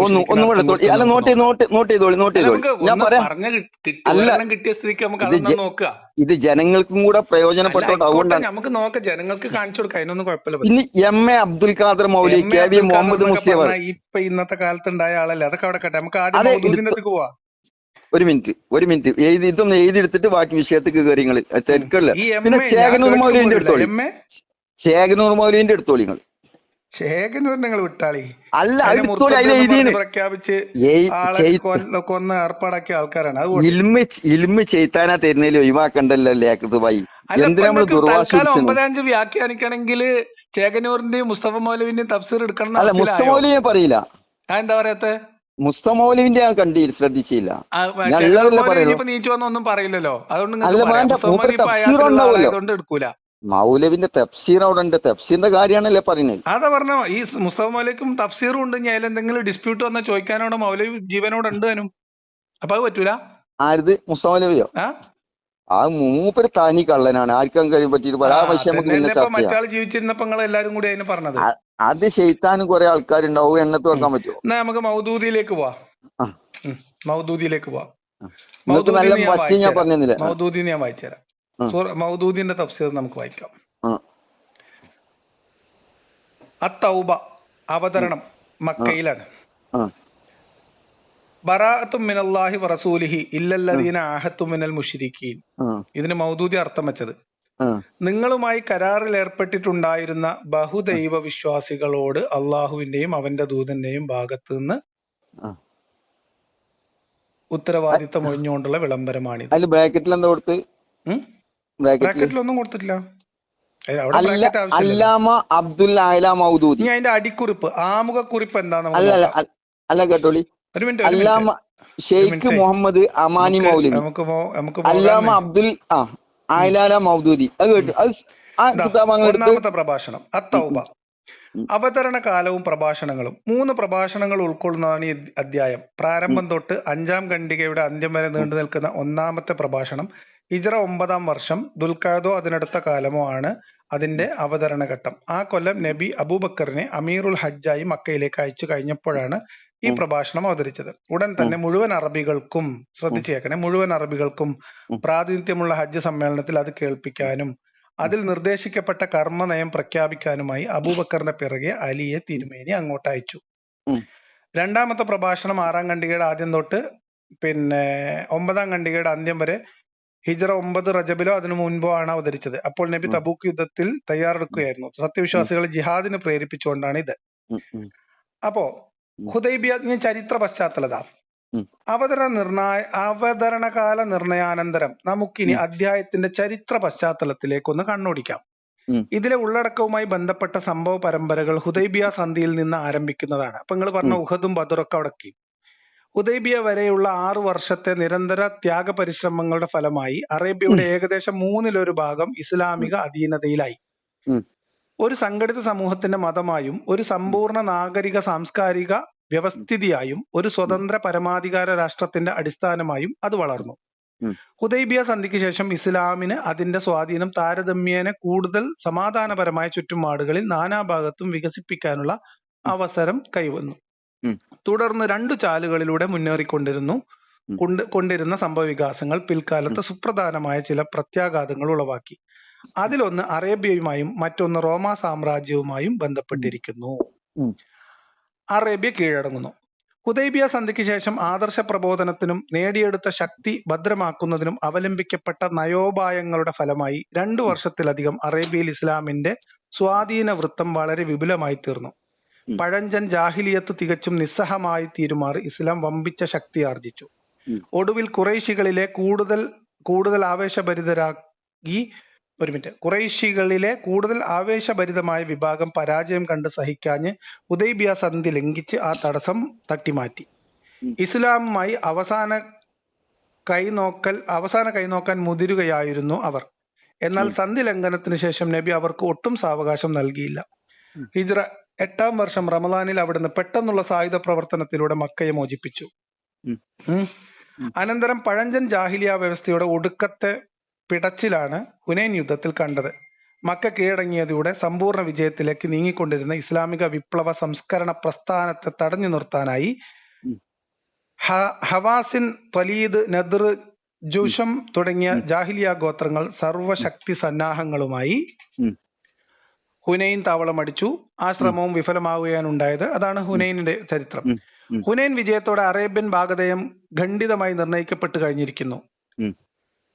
നോട്ട് ചെയ്തോളി. ഞാൻ പറയാം, കിട്ടിയ സ്ഥിതിക്ക് നമുക്ക് അതൊന്നും നോക്കുക. ഇത് ജനങ്ങൾക്കും കൂടെ പ്രയോജനപ്പെട്ടോണ്ട് അതുകൊണ്ടാണ് നമുക്ക് നോക്കാം, ജനങ്ങൾക്ക് കാണിച്ചു കൊടുക്കാം. അതിനൊന്നും കുഴപ്പമില്ല. ഇനി MA അബ്ദുൽ ഖാദർ മൗലി, KV മുഹമ്മദ് മുസ്ലിം ഇപ്പൊ ഇന്നത്തെ കാലത്ത് ഉണ്ടായ ആളല്ലേ, അതൊക്കെ അവിടെ കട്ടെ. നമുക്ക് ആദ്യം മൗദൂദിന്റെ പോവാ. ഒരു മിനിറ്റ് ഇതൊന്ന് എഴുതിയെടുത്തിട്ട് ബാക്കി വിഷയത്തേക്ക് കയറി നിങ്ങൾ തിരക്കല്ല. പിന്നെ ചേകനൂർ മൗലവിന്റെ എടുത്തോളി. ചേകനൂർ നിങ്ങൾ വിട്ടാളി. അല്ല അത് അതിനെ എടുത്തോളി, അതിൽ മുർത്തദ്ദെന്ന് പറഞ്ഞ് എഴുതിയാണ്. പ്രഖ്യാപിച്ച് ഏയ് ആളെ കൊന്ന് ഏർപ്പാടാക്കിയ ആൾക്കാരാണ്. അത് പോട്ടെ. ഇൽമ് ചെയ്താനാ തരുന്നതിൽ ഒഴിവാക്കണ്ടല്ലോ ലേഖത്ത് ഭായി. അല്ല, ഇപ്പൊ എന്തിനാ നമ്മള് നിങ്ങൾക്ക് ദുർവാശ തൽക്കാലം പിടിച്ചത്? 9-5 വ്യാഖ്യാനിക്കണമെങ്കിൽ ചേകനൂറിന്റെയും മുസ്തഫ മൗലവിന്റെയും തഫ്സീർ എടുക്കണം എന്ന് അല്ല അവസ്ഥയിലായോ? മുസ്തമൗലി ഞാൻ പറയില്ല, എന്താ പറയാത്തെ? മുസ്തമൗലിന്റെ ഞാൻ ശ്രദ്ധിച്ചില്ല. ഞാൻ ചേകനൂർ ഉള്ളതല്ലേ മൗലവി പറയുള്ളൂ. ഇനിയിപ്പോ നീച്ചു വന്ന ഒന്നും പറയില്ലല്ലോ. അതുകൊണ്ട് അല്ല നിങ്ങൾക്ക് പറയാം. വേണ്ട, മുസ്തഫ മൂപ്പര് മൗലവി ഇപ്പൊ തഫ്സീർ അയാൾക്കുള്ള ഉണ്ടാവുമല്ലോ. ആളായതുകൊണ്ട് എടുക്കൂല. മൗലവിന്റെ തഫ്സീർ അവിടെ ഉണ്ട്, തഫ്സീറിന്റെ കാര്യമാണല്ലേ പറയുന്നത്. അതാ പറഞ്ഞ ഈ മുസ്തഫ മൗലവിക്കും തഫ്സീറും ഉണ്ട്. ഇനി അതിലെന്തെങ്കിലും ഡിസ്പ്യൂട്ട് വന്നാൽ ചോദിക്കാനോട് മൗലവി ജീവനോട് ഉണ്ട് താനും. അപ്പൊ അത് പറ്റൂല. ആരത് മുസ്തമൗലവിയോ? ആ ആ മൂപ്പര് തനി കള്ളനാണ്, ആർക്കും കഴിയും പറ്റിയിട്ട് ആ വിഷയം നമുക്ക് പിന്നെ അതന്നെയല്ലേ ഇപ്പൊ ചർച്ച ചെയ്യാം. മറ്റാൾ ജീവിച്ചിരുന്നപ്പോ നിങ്ങൾ എല്ലാരും കൂടി അതിന് പറഞ്ഞത്. അത് ചെയ്താനും കുറെ ആൾക്കാരുണ്ടാവും, എണ്ണത്ത് വെക്കാൻ പറ്റുമോ? എന്നാ നമുക്ക് മൗദൂദിയിലേക്ക് പോവാം. ആ. മൗദൂദിയിലേക്ക് പോവാം. നിങ്ങൾക്ക് നല്ല മൗദൂദിന്ന് ഞാൻ പറ്റി ഞാൻ പറഞ്ഞില്ലേ? മൗദൂദിന്ന് ഞാൻ വായിച്ചുതരാം. മൗദൂദിന്റെ തഫ്സീർ നമുക്ക് വായിക്കാം. അത്തൗബ അവതരണം മക്കയിലാണ്. ബറാഅത്തും മിനല്ലാഹി വറസൂലിഹി ഇല്ലല്ലദീന ആഹദതു മിനൽ മുശ്രിക്കീൻ. ഇതിന് മൗദൂദി അർത്ഥം വെച്ചത്, നിങ്ങളുമായി കരാറിൽ ഏർപ്പെട്ടിട്ടുണ്ടായിരുന്ന ബഹുദൈവ വിശ്വാസികളോട് അള്ളാഹുവിന്റെയും അവന്റെ ദൂതന്റെയും ഭാഗത്ത് നിന്ന് ഉത്തരവാദിത്തം ഒഴിഞ്ഞുകൊണ്ടുള്ള വിളംബരമാണിത്. അതിൽ ബ്രാക്കറ്റിൽ എന്താ കൊടുത്ത്? ബ്രാക്കറ്റിലൊന്നും കൊടുത്തിട്ടില്ല. അല്ലാമ അബ്ദുൽ അഅല മൗദൂദി. അതിന്റെ അടിക്കുറിപ്പ്, ആമുഖക്കുറിപ്പ് എന്താന്ന് അല്ല കേട്ടോളി. ഒരു മിനിറ്റ്. അല്ലാമ ഷെയ്ഖ് മുഹമ്മദ് അമാനി മൗലവി, അല്ലാമ അബ്ദുൽ അഅല മൗദൂദി. അത് കേട്ടു. ഒന്നാമത്തെ പ്രഭാഷണം അത്തൗബ. അവതരണ കാലവും പ്രഭാഷണങ്ങളും. 3 പ്രഭാഷണങ്ങൾ ഉൾക്കൊള്ളുന്നതാണ് ഈ അധ്യായം. പ്രാരംഭം തൊട്ട് 5-ാം ഖണ്ഡികയുടെ അന്ത്യം വരെ നീണ്ടു നിൽക്കുന്ന ഒന്നാമത്തെ പ്രഭാഷണം ഹിജ്റ 9-ാം വർഷം ദുൽഖഅദോ അതിനടുത്ത കാലമോ ആണ് അതിന്റെ അവതരണ ഘട്ടം. ആ കൊല്ലം നബി അബൂബക്കറിനെ അമീറുൽ ഹജ്ജായി മക്കയിലേക്ക് അയച്ചു കഴിഞ്ഞപ്പോഴാണ് ഈ പ്രഭാഷണം അവതരിച്ചത്. ഉടൻ തന്നെ മുഴുവൻ അറബികൾക്കും, ശ്രദ്ധിച്ചേക്കണേ, മുഴുവൻ അറബികൾക്കും പ്രാതിനിധ്യമുള്ള ഹജ്ജ് സമ്മേളനത്തിൽ അത് കേൾപ്പിക്കാനും അതിൽ നിർദ്ദേശിക്കപ്പെട്ട കർമ്മനയം പ്രഖ്യാപിക്കാനുമായി അബൂബക്കറിന്റെ പിറകെ അലിയെ തിരുമേനി അങ്ങോട്ട് അയച്ചു. രണ്ടാമത്തെ പ്രഭാഷണം 6-ാം ഖണ്ഡികയുടെ ആദ്യം തൊട്ട് 9-ാം ഖണ്ഡികയുടെ അന്ത്യം വരെ ഹിജ്റ 9 റജബിലോ അതിനു മുൻപോ ആണ് അവതരിച്ചത്. അപ്പോൾ നബി തബൂക്ക് യുദ്ധത്തിൽ തയ്യാറെടുക്കുകയായിരുന്നു. സത്യവിശ്വാസികളെ ജിഹാദിന് പ്രേരിപ്പിച്ചുകൊണ്ടാണ് ഇത്. അപ്പോ ഹുദൈബിയ ചരിത്ര പശ്ചാത്തലത അവതരണകാല നിർണയാനന്തരം നമുക്കിനി അധ്യായത്തിന്റെ ചരിത്ര പശ്ചാത്തലത്തിലേക്ക് ഒന്ന് കണ്ണോടിക്കാം. ഇതിലെ ഉള്ളടക്കവുമായി ബന്ധപ്പെട്ട സംഭവ പരമ്പരകൾ ഹുദൈബിയ സന്ധിയിൽ നിന്ന് ആരംഭിക്കുന്നതാണ്. അപ്പൊ നിങ്ങൾ പറഞ്ഞ ഉഹദും ബദറൊക്കെ അടക്കി ഹുദൈബിയ വരെയുള്ള 6 വർഷത്തെ നിരന്തര ത്യാഗ പരിശ്രമങ്ങളുടെ ഫലമായി അറേബ്യയുടെ ഏകദേശം 1/3 ഭാഗം ഇസ്ലാമിക അധീനതയിലായി. ഒരു സംഘടിത സമൂഹത്തിന്റെ മതമായും ഒരു സമ്പൂർണ്ണ നാഗരിക സാംസ്കാരിക വ്യവസ്ഥിതിയായും ഒരു സ്വതന്ത്ര പരമാധികാര രാഷ്ട്രത്തിന്റെ അടിസ്ഥാനമായും അത് വളർന്നു. ഹുദൈബിയ സന്ധിക്ക് ശേഷം ഇസ്ലാമിന് അതിന്റെ സ്വാധീനം താരതമ്യേന കൂടുതൽ സമാധാനപരമായ ചുറ്റുപാടുകളിൽ നാനാഭാഗത്തും വികസിപ്പിക്കാനുള്ള അവസരം കൈവന്നു. തുടർന്ന് 2 ചാലുകളിലൂടെ കൊണ്ടിരുന്ന സംഭവ വികാസങ്ങൾ പിൽക്കാലത്ത് സുപ്രധാനമായ ചില പ്രത്യാഘാതങ്ങൾ ഉളവാക്കി. അതിലൊന്ന് അറേബ്യയുമായും മറ്റൊന്ന് റോമാ സാമ്രാജ്യവുമായും ബന്ധപ്പെട്ടിരിക്കുന്നു. അറേബ്യ കീഴടങ്ങുന്നു. ഹുദൈബിയ സന്ധിക്ക് ശേഷം ആദർശ പ്രബോധനത്തിനും നേടിയെടുത്ത ശക്തി ഭദ്രമാക്കുന്നതിനും അവലംബിക്കപ്പെട്ട നയോപായങ്ങളുടെ ഫലമായി 2 വർഷത്തിലധികം അറേബ്യയിൽ ഇസ്ലാമിന്റെ സ്വാധീന വൃത്തം വളരെ വിപുലമായി തീർന്നു. പഴഞ്ചൻ ജാഹിലിയത്ത് തികച്ചും നിസ്സഹമായി തീരുമാറി ഇസ്ലാം വമ്പിച്ച ശക്തി ആർജിച്ചു. ഒടുവിൽ ഖുറൈശികളിലെ കൂടുതൽ ആവേശഭരിതമായ വിഭാഗം പരാജയം കണ്ട് സഹിക്കാഞ്ഞ് ഹുദൈബിയ സന്ധി ലംഘിച്ച് ആ തടസ്സം തട്ടിമാറ്റി. ഇസ്ലാമുമായി അവസാന കൈനോക്കാൻ മുതിരുകയായിരുന്നു അവർ. എന്നാൽ സന്ധി ലംഘനത്തിന് ശേഷം നബി അവർക്ക് ഒട്ടും സാവകാശം നൽകിയില്ല. ഹിജ്റ 8-ാം വർഷം റമദാനിൽ അവിടുന്ന് പെട്ടെന്നുള്ള സായുധ പ്രവർത്തനത്തിലൂടെ മക്കയെ മോചിപ്പിച്ചു. അനന്തരം പഴഞ്ചൻ ജാഹിലിയ വ്യവസ്ഥയുടെ ഒടുക്കത്തെ പിടച്ചിലാണ് ഹുനൈൻ യുദ്ധത്തിൽ കണ്ടത്. മക്ക കീഴടങ്ങിയതോടെ സമ്പൂർണ്ണ വിജയത്തിലേക്ക് നീങ്ങിക്കൊണ്ടിരുന്ന ഇസ്ലാമിക വിപ്ലവ സംസ്കരണ പ്രസ്ഥാനത്തെ തടഞ്ഞു നിർത്താനായി ഹവാസിൻ, ത്വലീദ്, നദ്ർ, ജുഷം തുടങ്ങിയ ജാഹിലിയ ഗോത്രങ്ങൾ സർവശക്തി സന്നാഹങ്ങളുമായി ഹുനൈൻ താവളമടിച്ചു. ആ ശ്രമവും വിഫലമാവുകയാണ് ഉണ്ടായത്. അതാണ് ഹുനൈനിന്റെ ചരിത്രം. ഹുനൈൻ വിജയത്തോടെ അറേബ്യൻ ഭാഗധേയം ഖണ്ഡിതമായി നിർണയിക്കപ്പെട്ടു കഴിഞ്ഞിരിക്കുന്നു.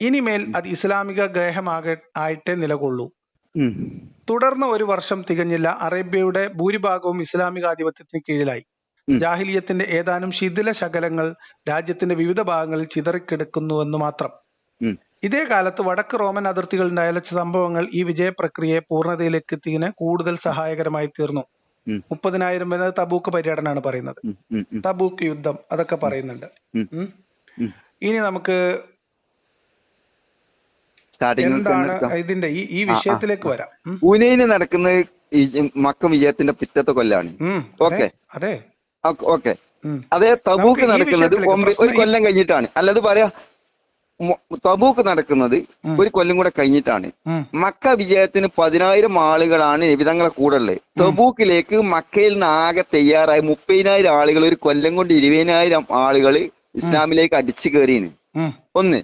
ഇനിമേൽ അത് ഇസ്ലാമിക ഗേഹമായിട്ടേ നിലകൊള്ളൂ. തുടർന്ന് ഒരു വർഷം തികഞ്ഞില്ല, അറേബ്യയുടെ ഭൂരിഭാഗവും ഇസ്ലാമികാധിപത്യത്തിന് കീഴിലായി. ജാഹിലിയത്തിന്റെ ഏതാനും ശിഥില ശകലങ്ങൾ രാജ്യത്തിന്റെ വിവിധ ഭാഗങ്ങളിൽ ചിതറിക്കിടക്കുന്നുവെന്ന് മാത്രം. ഇതേ കാലത്ത് വടക്ക് റോമൻ അതിർത്തികൾ ഉണ്ടായ സംഭവങ്ങൾ ഈ വിജയ പ്രക്രിയയെ പൂർണ്ണതയിലേക്ക് എത്തിയതിന് കൂടുതൽ സഹായകരമായി തീർന്നു. 30,000 എന്നത് തബൂക്ക് പര്യടനാണ് പറയുന്നത്, തബൂക്ക് യുദ്ധം അതൊക്കെ പറയുന്നുണ്ട്. ഇനി നമുക്ക് എന്താണ് ഇതിന്റെ ഈ വിഷയത്തിലേക്ക് വരാം. ഹുനൈന് നടക്കുന്നത് മക്ക വിജയത്തിന്റെ പിറ്റത്തെ കൊല്ലാണ്. ഓക്കെ, അതെ, ഓക്കെ. അതേ തബൂക്ക് നടക്കുന്നത് ഒരു കൊല്ലം കഴിഞ്ഞിട്ടാണ്. അല്ലത് പറയാ, തബൂക്ക് നടക്കുന്നത് ഒരു കൊല്ലം കൂടെ കഴിഞ്ഞിട്ടാണ്. മക്ക വിജയത്തിന് 10,000 ആളുകളാണ് നബിതങ്ങളെ കൂടെ ഉള്ളത്. തബൂക്കിലേക്ക് മക്കയിൽ നിന്ന് ആകെ തയ്യാറായ 30,000 ആളുകൾ ഒരു കൊല്ലം കൊണ്ട് 20,000 ആളുകൾ ഇസ്ലാമിലേക്ക് അടിച്ചു കയറിയാണ്. ഒന്ന്,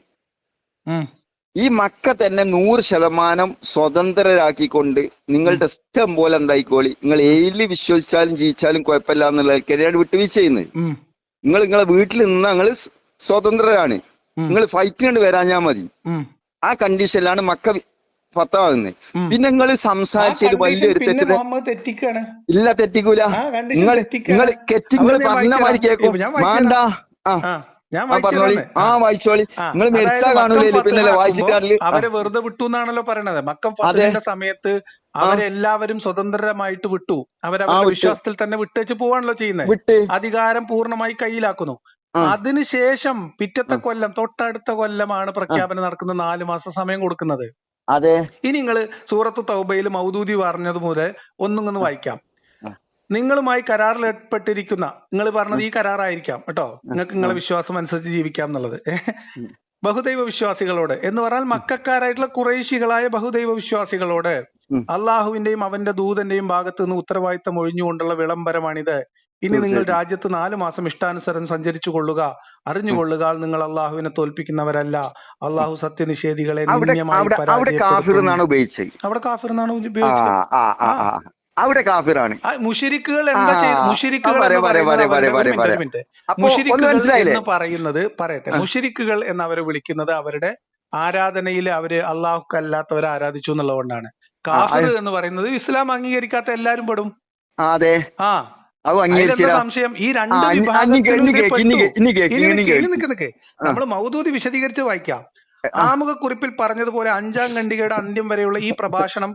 ഈ മക്ക തന്നെ 100% സ്വതന്ത്രരാക്കിക്കൊണ്ട് നിങ്ങളുടെ ഇഷ്ടം പോലെ എന്തായിക്കോളി, നിങ്ങൾ ഏതില് വിശ്വസിച്ചാലും ജീവിച്ചാലും കുഴപ്പമില്ല എന്നുള്ളതൊക്കെയാണ് വിട്ടുവീഴ്ച ചെയ്യുന്നത്. നിങ്ങളെ വീട്ടിൽ നിന്ന് നിങ്ങൾ സ്വതന്ത്രരാണ്, നിങ്ങൾ ഫൈറ്റിന് കൊണ്ട് വരാഞ്ഞാ മതി. ആ കണ്ടീഷനിലാണ് മക്ക ഫത്താകുന്നത്. പിന്നെ നിങ്ങൾ സംസാരിച്ചൊരു വലിയൊരു തെറ്റിന് ഇല്ല, തെറ്റിക്കൂല. നിങ്ങൾ പറഞ്ഞ മാതിരി കേൾക്കും. വേണ്ട, പറഞ്ഞോളി, വായിച്ചോളി. നിങ്ങൾ മരിച്ചാ കാണൂലേ, പിന്നല്ലേ വായിച്ചിട്ടാറില്ല. അവരെ വെറുതെ വിട്ടു എന്നാണല്ലോ പറയണത്. മക്കം ഫതഹിന്റെ സമയത്ത് അവരെല്ലാവരും സ്വതന്ത്രമായിട്ട് വിട്ടു. അവരവരുടെ വിശ്വാസത്തിൽ തന്നെ വിട്ടേച്ച് പോവാണല്ലോ ചെയ്യുന്നത്. അധികാരം പൂർണ്ണമായി കയ്യിലാക്കുന്നു. അതിനുശേഷം പിറ്റത്തെ കൊല്ലം, തൊട്ടടുത്ത കൊല്ലമാണ് പ്രഖ്യാപനം നടക്കുന്നത്. 4 മാസം സമയം കൊടുക്കുന്നത്. അതെ. ഇനി നിങ്ങൾ സൂറത്തു തൗബയിൽ മൗദൂദി പറഞ്ഞത് മുതൽ ഒന്നും വായിക്കാം. നിങ്ങളുമായി കരാറിൽ ഏർപ്പെട്ടിരിക്കുന്ന, നിങ്ങൾ പറഞ്ഞത് ഈ കരാറായിരിക്കാം കേട്ടോ, നിങ്ങൾക്ക് നിങ്ങളെ വിശ്വാസം അനുസരിച്ച് ജീവിക്കാം എന്നുള്ളത്. ബഹുദൈവ വിശ്വാസികളോട് എന്ന് പറഞ്ഞാൽ മക്കക്കാരായിട്ടുള്ള ഖുറൈശികളായ ബഹുദൈവ വിശ്വാസികളോട് അള്ളാഹുവിന്റെയും അവന്റെ ദൂതന്റെയും ഭാഗത്ത് നിന്ന് ഉത്തരവാദിത്തം ഒഴിഞ്ഞുകൊണ്ടുള്ള വിളംബരമാണിത്. ഇനി നിങ്ങൾ രാജ്യത്ത് 4 മാസം ഇഷ്ടാനുസരണം സഞ്ചരിച്ചു കൊള്ളുക. അറിഞ്ഞുകൊള്ളുക, നിങ്ങൾ അള്ളാഹുവിനെ തോൽപ്പിക്കുന്നവരല്ല. അള്ളാഹു സത്യനിഷേധികളെ നിന്ദ്യമായി പരാജയപ്പെടുത്തും. അവിടെ കാഫിർ എന്നാണ് ഉപയോഗിച്ചത്. അവിടെ കാഫിറാണ്. മുശ്രിക്കുകൾ എന്താ ചെയ്തത്? മുശ്രിക്കുകൾ എന്ന് പറയുന്നത് പറയട്ടെ, മുശ്രിക്കുകൾ എന്ന് അവരെ വിളിക്കുന്നത് അവരുടെ ആരാധനയിൽ അവര് അല്ലാത്തവരെ ആരാധിച്ചു എന്നുള്ളതുകൊണ്ടാണ്. കാഫിർ എന്ന് പറയുന്നത് ഇസ്ലാം അംഗീകരിക്കാത്ത എല്ലാരും പെടും. അതെ, സംശയം ഈ രണ്ട് നമ്മൾ മൗദൂദി വിശദീകരിച്ച് വായിക്കാം. ആമുഖക്കുറിപ്പിൽ പറഞ്ഞതുപോലെ 5-ാം ഖണ്ഡികയുടെ അന്ത്യം വരെയുള്ള ഈ പ്രഭാഷണം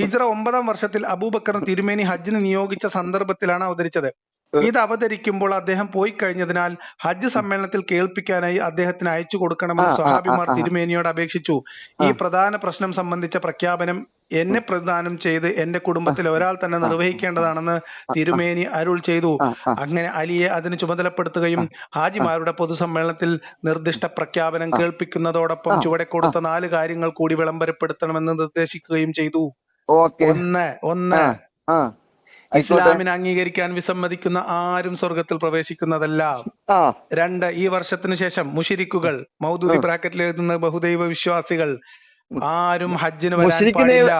ഹിജ്റ 9-ാം വർഷത്തിൽ അബൂബക്കർ തിരുമേനി ഹജ്ജിന് നിയോഗിച്ച സന്ദർഭത്തിലാണ് അവതരിച്ചത്. ഇത് അവതരിക്കുമ്പോൾ അദ്ദേഹം പോയി കഴിഞ്ഞതിനാൽ ഹജ്ജ് സമ്മേളനത്തിൽ കേൾപ്പിക്കാനായി അദ്ദേഹത്തിന് അയച്ചു കൊടുക്കണമെന്ന് സ്വഹാബിമാർ തിരുമേനിയോട് അപേക്ഷിച്ചു. ഈ പ്രധാന പ്രശ്നം സംബന്ധിച്ച പ്രഖ്യാപനം എന്നെ പ്രദാനം ചെയ്ത് എന്റെ കുടുംബത്തിൽ ഒരാൾ തന്നെ നിർവഹിക്കേണ്ടതാണെന്ന് തിരുമേനി അരുൾ ചെയ്തു. അങ്ങനെ അലിയെ അതിന് ചുമതലപ്പെടുത്തുകയും ഹാജിമാരുടെ പൊതുസമ്മേളനത്തിൽ നിർദ്ദിഷ്ട പ്രഖ്യാപനം കേൾപ്പിക്കുന്നതോടൊപ്പം ചുവടെ കൊടുത്ത 4 കാര്യങ്ങൾ കൂടി വിളംബരപ്പെടുത്തണമെന്ന് നിർദ്ദേശിക്കുകയും ചെയ്തു. ഒന്ന് ഇസ്ലാമിനെ അംഗീകരിക്കാൻ വിസമ്മതിക്കുന്ന ആരും സ്വർഗത്തിൽ പ്രവേശിക്കുന്നതല്ല. 2 ഈ വർഷത്തിന് ശേഷം മുശ്രിക്കുകൾ, മൗദൂദി ബ്രാക്കറ്റിൽ എഴുതുന്ന ബഹുദൈവ വിശ്വാസികൾ ആരും ഹജ്ജിന് വരാൻ പാടില്ല.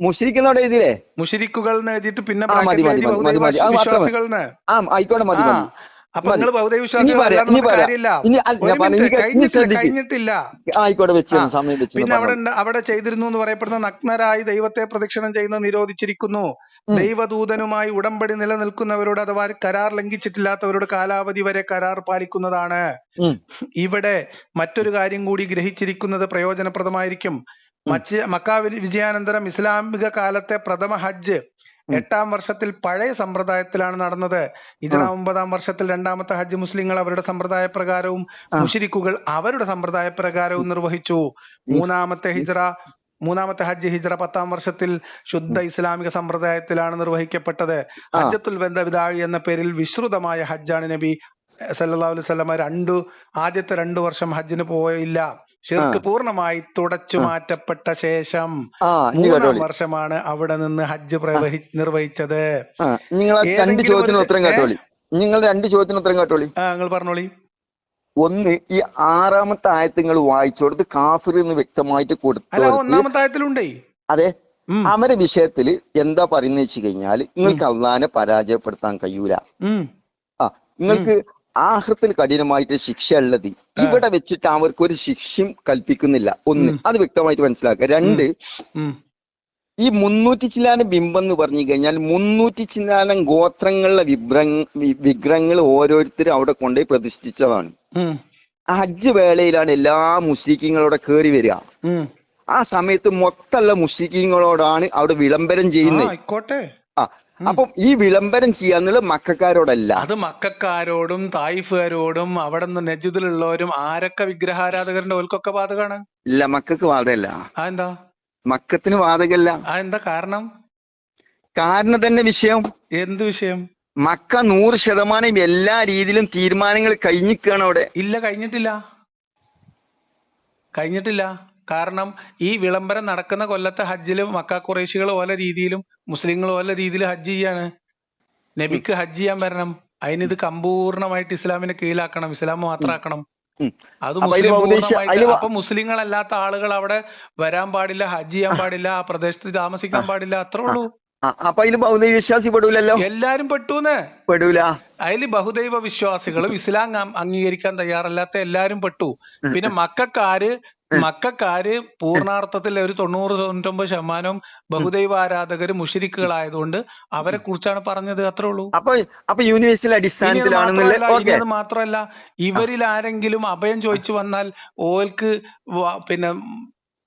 മുശ്രിക്കുകൾ എഴുതിയിട്ട് പിന്നെ വിശ്വാസികൾ. അപ്പൊ നിങ്ങൾ ബഹുദൈവ വിശ്വാസികൾ കാര്യമില്ല. കഴിഞ്ഞിട്ടില്ല. പിന്നെ അവിടെ ചെയ്തിരുന്നു എന്ന് പറയപ്പെടുന്ന നഗ്നരായി ദൈവത്തെ പ്രദക്ഷിണം ചെയ്യുന്നത് നിരോധിച്ചിരിക്കുന്നു. ദൈവദൂതനുമായി ഉടമ്പടി നിലനിൽക്കുന്നവരോട് അഥവാ കരാർ ലംഘിച്ചിട്ടില്ലാത്തവരോട് കാലാവധി വരെ കരാർ പാലിക്കുന്നതാണ്. ഇവിടെ മറ്റൊരു കാര്യം കൂടി ഗ്രഹിച്ചിരിക്കുന്നത് പ്രയോജനപ്രദമായിരിക്കും. മക്ക വിജയാനന്തരം ഇസ്ലാമിക കാലത്തെ പ്രഥമ ഹജ്ജ് 8-ാം വർഷത്തിൽ പഴയ സമ്പ്രദായത്തിലാണ് നടന്നത്. ഹിജ്റ 9-ാം വർഷത്തിൽ 2ാമത്തെ ഹജ്ജ് മുസ്ലിങ്ങൾ അവരുടെ സമ്പ്രദായ പ്രകാരവും മുശ്രിക്കുകൾ അവരുടെ സമ്പ്രദായ പ്രകാരവും നിർവഹിച്ചു. മൂന്നാമത്തെ ഹജ്ജ് ഹിജ്റ 10-ാം വർഷത്തിൽ ശുദ്ധ ഇസ്ലാമിക സമ്പ്രദായത്തിലാണ് നിർവഹിക്കപ്പെട്ടത്. ഹജ്ജത്തുൽ വദാഇ എന്ന പേരിൽ വിശ്രുതമായ ഹജ്ജാണ്. നബി സല്ലല്ലാഹു അലൈഹി വസല്ലമ ആദ്യത്തെ 2 വർഷം ഹജ്ജിന് പോയില്ല. ഷിർക്ക് പൂർണ്ണമായി തുടച്ചു മാറ്റപ്പെട്ട ശേഷം 3-ാം വർഷമാണ് അവിടെ നിന്ന് ഹജ്ജ് നിർവഹിച്ചത്. നിങ്ങൾ 2 ചോദ്യത്തിന് ഉത്തരം കേട്ടോളി. നിങ്ങൾ പറഞ്ഞോളി. ഒന്ന്, ഈ 6-ാമത്തെ ആയത്ത് നിങ്ങൾ വായിച്ചോടത്ത് കാഫിർ എന്ന് വ്യക്തമായിട്ട് കൊടുത്തു. 1-ാമത്തെ ആയത്തിലുണ്ടേ. അതെ, അവരുടെ വിഷയത്തിൽ എന്താ പറയുന്ന വെച്ച് കഴിഞ്ഞാല് നിങ്ങൾക്ക് അള്ളാനെ പരാജയപ്പെടുത്താൻ കഴിയൂല. നിങ്ങൾക്ക് ആഖിറത്തിൽ കഠിനമായിട്ട് ശിക്ഷ ഉള്ളത് ഇവിടെ വെച്ചിട്ട് അവർക്ക് ഒരു ശിക്ഷയും കൽപ്പിക്കുന്നില്ല. ഒന്ന്, അത് വ്യക്തമായിട്ട് മനസ്സിലാക്കുക. 2, ഈ 300 ചില്ലാനം ബിംബം എന്ന് പറഞ്ഞു കഴിഞ്ഞാൽ 300 ചില്ലാനം ഗോത്രങ്ങളിലെ വിഗ്രഹങ്ങൾ ഓരോരുത്തരും അവിടെ കൊണ്ടുപോയി പ്രതിഷ്ഠിച്ചതാണ്. ഹജ്ജ് വേളയിലാണ് എല്ലാ മുസ്ലിങ്ങളോടെ കയറി വരിക. ആ സമയത്ത് മൊത്തമുള്ള മുസ്ലിങ്ങളോടാണ് അവിടെ വിളംബരം ചെയ്യുന്നത്. അപ്പം ഈ വിളംബരം ചെയ്യാന്നുള്ളത് മക്കാരോടല്ല, അത് മക്കാരോടും തായിഫുകാരോടും അവിടെ നിന്ന് നജിദിലുള്ളവരും ആരൊക്കെ വിഗ്രഹാരാധകരുടെ ഓൽക്കൊക്കെ ബാധകമാണ്. ഇല്ല, മക്കൾക്ക് ബാധകല്ല. എന്താ മക്കത്തിന് ബാധകല്ല? എന്താ കാരണം? കാരണം തന്നെ വിഷയം. എന്ത് വിഷയം? മക്ക 100% എല്ലാ രീതിയിലും തീരുമാനങ്ങൾ കഴിഞ്ഞിരിക്കുകയാണ് അവിടെ. ഇല്ല, കഴിഞ്ഞിട്ടില്ല. കാരണം ഈ വിളംബരം നടക്കുന്ന കൊല്ലത്തെ ഹജ്ജില് മക്ക ഖുറൈശികൾ ഓല രീതിയിലും മുസ്ലിങ്ങൾ ഓല രീതിയിൽ ഹജ്ജ് ചെയ്യാണ്. നബിക്ക് ഹജ്ജ് ചെയ്യാൻ വരണം. അതിനിത് സമ്പൂർണമായിട്ട് ഇസ്ലാമിനെ കീഴിലാക്കണം, ഇസ്ലാം മാത്രമാക്കണം. അത് അപ്പൊ മുസ്ലിങ്ങളല്ലാത്ത ആളുകൾ അവിടെ വരാൻ പാടില്ല, ഹജ്ജ് ചെയ്യാൻ പാടില്ല, ആ പ്രദേശത്ത് താമസിക്കാൻ പാടില്ല, അത്രേ ഉള്ളൂ. അപ്പൊ അതിൽ ബഹുദൈവ വിശ്വാസി പെടൂലല്ലോ? എല്ലാരും പെടൂല. അതില് ബഹുദൈവ വിശ്വാസികളും ഇസ്ലാം അംഗീകരിക്കാൻ തയ്യാറല്ലാത്ത എല്ലാരും പെട്ടു. പിന്നെ മക്കാര് പൂർണ്ണാർത്ഥത്തിൽ ഒരു 90-99% ബഹുദൈവ ആരാധകര് മുശ്രിക്കുകളായതുകൊണ്ട് അവരെ കുറിച്ചാണ് പറഞ്ഞത്, അത്രേ ഉള്ളൂ. അപ്പൊ യൂണിവേഴ്സൽ അടിസ്ഥാനത്തിലാണ്. അത് മാത്രമല്ല, ഇവരിൽ ആരെങ്കിലും അഭയം ചോദിച്ചു വന്നാൽ ഓൽക്ക് പിന്നെ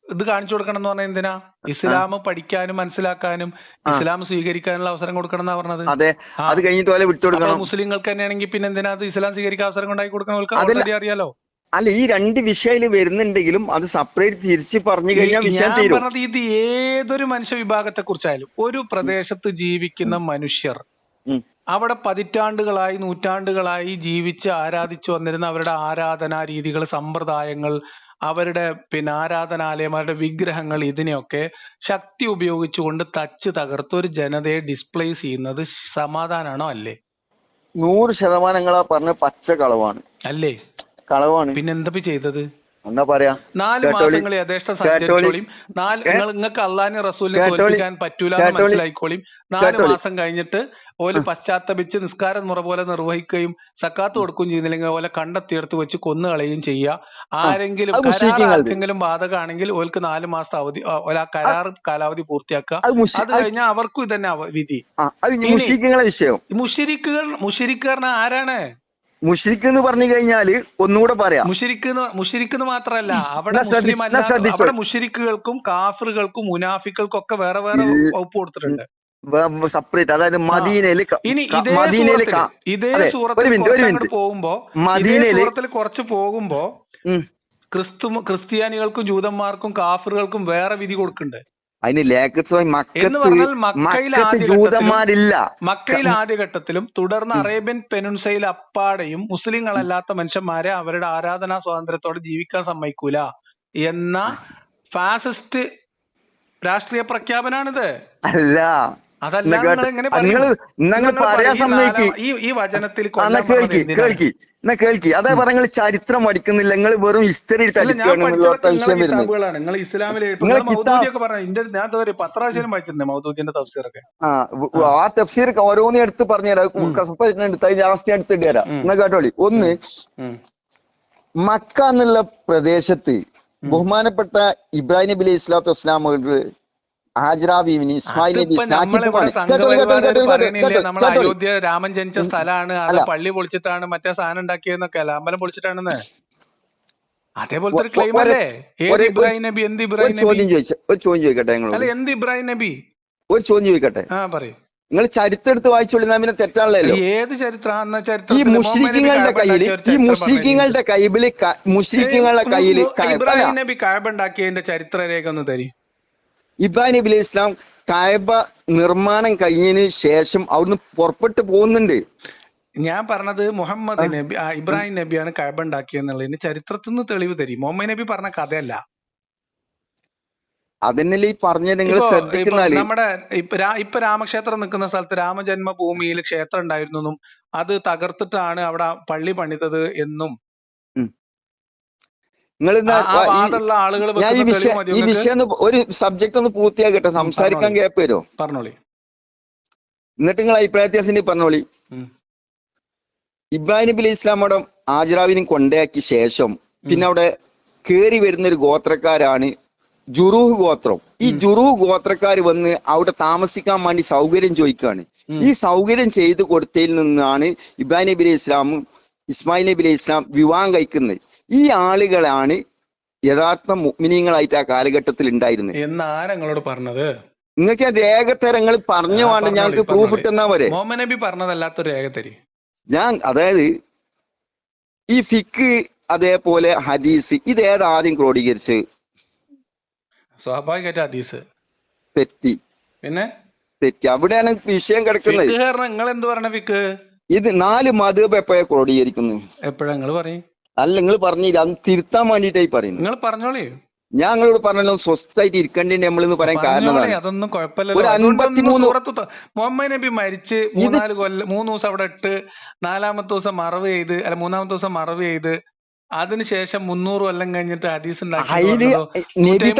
ഇത് കാണിച്ചു കൊടുക്കണം എന്ന് പറഞ്ഞാൽ എന്തിനാ? ഇസ്ലാം പഠിക്കാനും മനസ്സിലാക്കാനും ഇസ്ലാം സ്വീകരിക്കാനുള്ള അവസരം കൊടുക്കണം എന്നാ പറഞ്ഞത്. അത് കഴിഞ്ഞിട്ട് വിട്ടുകൊടുക്കണം. മുസ്ലിങ്ങൾക്ക് തന്നെയാണെങ്കിൽ പിന്നെ എന്തിനാ അത് ഇസ്ലാം സ്വീകരിക്കാൻ അവസരം കൊണ്ടാക്കി കൊടുക്കണം? അറിയാലോ. അല്ല, ഈ രണ്ട് വിഷയം വരുന്നുണ്ടെങ്കിലും അത് സെപ്പറേറ്റ് തിരിച്ച് പറഞ്ഞു കഴിഞ്ഞാൽ വിഷയം തീരും. ഞാൻ പറഞ്ഞത് ഇത് ഏതൊരു മനുഷ്യ വിഭാഗത്തെ കുറിച്ചായാലും, ഒരു പ്രദേശത്ത് ജീവിക്കുന്ന മനുഷ്യർ അവിടെ പതിറ്റാണ്ടുകളായി നൂറ്റാണ്ടുകളായി ജീവിച്ച് ആരാധിച്ചു വന്നിരുന്ന അവരുടെ ആരാധനാ രീതികൾ, സമ്പ്രദായങ്ങൾ, അവരുടെ ആരാധനാലയമാരുടെ വിഗ്രഹങ്ങൾ, ഇതിനെയൊക്കെ ശക്തി ഉപയോഗിച്ചുകൊണ്ട് തച്ച് തകർത്ത് ഒരു ജനതയെ ഡിസ്പ്ലേസ് ചെയ്യുന്നത് സമാധാനാണോ? അല്ലേ? 100% പറഞ്ഞ പച്ച കളവാണ്. അല്ലേ? കളവാണ്. പിന്നെ എന്താ ചെയ്തത്? എന്താ പറയാ? 4 മാസങ്ങൾ യഥേഷ്ടം സഞ്ചരിച്ചോളിയും. നിങ്ങൾക്ക് അള്ളാഹിനെ റസൂലിനെ തോൽപ്പിക്കാൻ പറ്റൂല എന്ന് മനസ്സിലായിക്കോളിയും. 4 മാസം കഴിഞ്ഞിട്ട് ഓല് പശ്ചാത്തപിച്ച് നിസ്കാരം മുറ പോലെ നിർവഹിക്കുകയും സക്കാത്ത് കൊടുക്കുകയും ചെയ്യുന്നില്ലെങ്കിൽ ഓലെ കണ്ടെത്തിയെടുത്ത് വെച്ച് കൊന്നുകളയുകയും ചെയ്യുക. ആർക്കെങ്കിലും ബാധകമാണെങ്കിൽ ഓൽക്ക് 4 മാസത്തെ അവധി, ഓല കരാർ കാലാവധി പൂർത്തിയാക്കുക. അത് കഴിഞ്ഞാൽ അവർക്കും ഇതന്നെ വിധി. മുശ്രിക്കുകൾ ആരാണ്? മുശ്രിക്ക് എന്ന് പറഞ്ഞു കഴിഞ്ഞാല് ഒന്നുകൂടെ പറയാം. മുശ്രിക്ക് മാത്രല്ല, അവിടെ മുസ്ലിം അല്ല, അവിടെ മുശ്രിക്കുകൾക്കും കാഫിറുകൾക്കും മുനാഫിക്കൾക്കും ഒക്കെ വേറെ വേറെ വകുപ്പ് കൊടുത്തിട്ടുണ്ട്, സെപ്പറേറ്റ്. അതായത് മദീനയില് ഇതേ സൂറത്തിൽ കുറച്ച് പോകുമ്പോ ക്രിസ്ത്യാനികൾക്കും ജൂതന്മാർക്കും കാഫിറുകൾക്കും വേറെ വിധി കൊടുക്കുന്നുണ്ട്. അതിന് മക്കയിൽ ആദ്യഘട്ടത്തിലും തുടർന്ന് അറേബ്യൻ പെനുൻസയിൽ അപ്പാടെയും മുസ്ലിങ്ങളല്ലാത്ത മനുഷ്യന്മാരെ അവരുടെ ആരാധനാ സ്വാതന്ത്ര്യത്തോടെ ജീവിക്കാൻ സമ്മതിക്കൂല എന്ന ഫാസിസ്റ്റ് രാഷ്ട്രീയ പ്രഖ്യാപനാണിത്. അല്ല, അതല്ല, ഈ വചനത്തിൽ കേൾക്കി. അതേ പറഞ്ഞ ചരിത്രം പഠിക്കുന്നില്ല, നിങ്ങൾ വെറും ഹിസ്റ്ററി നിങ്ങൾ ഇസ്ലാമിലെ ഞാൻ 10 പ്രാവശ്യം വായിച്ചിട്ടുണ്ട് മൗദൂദിന്റെ തഫ്സീറൊക്കെ. ആ തഫ്സീർ ഓരോന്നും എടുത്ത് പറഞ്ഞുതരാം, ലാസ്റ്റ് എടുത്തിട്ട് തരാം. എന്നാ കേട്ടോളി. ഒന്ന്, മക്ക എന്നുള്ള പ്രദേശത്ത് ബഹുമാനപ്പെട്ട ഇബ്രാഹിം നബി അലൈഹി സ്വലാത്തു വസ്സലാം, ഹാജറ ബീവിനി, ഇസ്മായിൽ നബി, അയോധ്യ രാമൻ ജനിച്ച സ്ഥലമാണ്, അത് പള്ളി പൊളിച്ചിട്ടാണ് മറ്റേ സാധനം ഉണ്ടാക്കിയെന്നൊക്കെ അല്ല, അമ്പലം പൊളിച്ചിട്ടാണെന്ന്. അതേപോലത്തെ ഒരു ക്ലെയിം അല്ലേ? ഇബ്രാഹിം നബി എന്ത് ഇബ്രാഹിം നബി? ഒരു ചോദ്യം ചോദിക്കട്ടെ, അല്ല എന്ത് ഇബ്രാഹിം നബി? ഒരു ചോദ്യം ചോദിക്കട്ടെ. പറയൂ. നിങ്ങൾ ചരിത്രം എടുത്ത് വായിച്ചോളി, പിന്നെ തെറ്റാണല്ലോ. ഏത് ചരിത്രം? ഈ മുശ്രിക്കുകളുടെ കയ്യില് ഇബ്രാഹിം നബി കഅബ ഉണ്ടാക്കിയതിന്റെ ചരിത്രരേഖ ഒന്ന് തരി. ഇബ്രാഹിം നബി അലൈഹി ഇസ്ലാം കഅബ നിർമ്മാണം കഴിഞ്ഞതിന് ശേഷം അവിടുന്ന് പുറപ്പെട്ടു പോകുന്നുണ്ട്. ഞാൻ പറഞ്ഞത് മുഹമ്മദ് നബി, ഇബ്രാഹിം നബിയാണ് കഅബ ഉണ്ടാക്കിയെന്നുള്ളതിന് ചരിത്രത്തിൽ നിന്ന് തെളിവ് തരും. മുഹമ്മദ് നബി പറഞ്ഞ കഥയല്ല. അതന്നല്ലേ ഈ പറഞ്ഞ, നിങ്ങൾ ശ്രദ്ധിക്കുന്നാല് നമ്മുടെ ഇപ്പൊ രാമക്ഷേത്രം നിൽക്കുന്ന സ്ഥലത്ത് രാമജന്മഭൂമിയിൽ ക്ഷേത്രം ഉണ്ടായിരുന്നു, അത് തകർത്തിട്ടാണ് അവിടെ പള്ളി പണിതത് എന്നും ആളുകൾ. ഈ വിഷയം ഒരു സബ്ജക്ട് ഒന്ന് പൂർത്തിയാക്കട്ടെ, സംസാരിക്കാൻ ഗ്യാപ്പ് വരുമോ? പറഞ്ഞോളി. എന്നിട്ട് നിങ്ങൾ അഭിപ്രായ വ്യത്യാസം പറഞ്ഞോളി. ഇബ്രാഹിം നബി അലൈഹി ഇസ്ലാം അവിടെ ഹാജറാവിനും കൊണ്ടയാക്കിയ ശേഷം പിന്നെ അവിടെ കേറി വരുന്ന ഒരു ഗോത്രക്കാരാണ് ജുറൂഹ് ഗോത്രം. ഈ ജുറൂഹ് ഗോത്രക്കാർ വന്ന് അവിടെ താമസിക്കാൻ വേണ്ടി സൗകര്യം ചോദിക്കുകയാണ്. ഈ സൗകര്യം ചെയ്തു കൊടുത്തതിൽ നിന്നാണ് ഇബ്രാഹിം നബി അലൈഹി ഇസ്ലാമും ഇസ്മായിൽ നബി അലൈഹി ഇസ്ലാം വിവാഹം കഴിക്കുന്നത്. ഈ ആളുകളാണ് യഥാർത്ഥ മുഅ്മിനീങ്ങളായിട്ട് ആ കാലഘട്ടത്തിൽ ഉണ്ടായിരുന്നത് എന്നാണ് നിങ്ങളോട് പറഞ്ഞത്. നിങ്ങൾക്ക് ആ രേഖത്തരങ്ങൾ പറഞ്ഞു വേണ്ട ഞങ്ങൾക്ക് പ്രൂഫ് ഇട്ടുന്നാ വരെ. മുഹമ്മദ് നബി പറഞ്ഞതല്ലാത്തൊരു രേഖ തരി. അതായത് ഈ ഫിക്ക് അതേപോലെ ഹദീസ് ഇത് ഏതാദ്യം ക്രോഡീകരിച്ച്? സ്വാഭാവികമായിട്ട് ഹദീസ് തെറ്റി. പിന്നെ തെറ്റി, അവിടെയാണ് വിഷയം കിടക്കുന്നത്. നിങ്ങൾ എന്ത് പറഞ്ഞ ഫിക്ക്? ഇത് 4 മദ്ഹബ് എപ്പോഴാ ക്രോഡീകരിക്കുന്നത്? എപ്പോഴാ നിങ്ങൾ പറയും? അല്ല, നിങ്ങൾ പറഞ്ഞില്ല, അത് തിരുത്താൻ വേണ്ടിയിട്ടായി പറയുന്നത്. നിങ്ങൾ പറഞ്ഞോളേ. ഞാൻ നിങ്ങളോട് പറഞ്ഞല്ലോ സ്വസ്ഥായിട്ട് ഇരിക്കണ്ടേ നമ്മളെന്ന് പറയാൻ കാരണം അതൊന്നും കുഴപ്പമില്ലല്ലോ. മുഹമ്മദ് നബി മരിച്ച് 3 ദിവസം അവിടെ ഇട്ട് 4-ാമത്തെ ദിവസം മറവ് ചെയ്ത്, അല്ല 3-ാമത്തെ ദിവസം മറവ് ചെയ്ത്, അതിനുശേഷം 300 കൊല്ലം കഴിഞ്ഞിട്ട് ഹദീസ് ഉണ്ടാക്കി.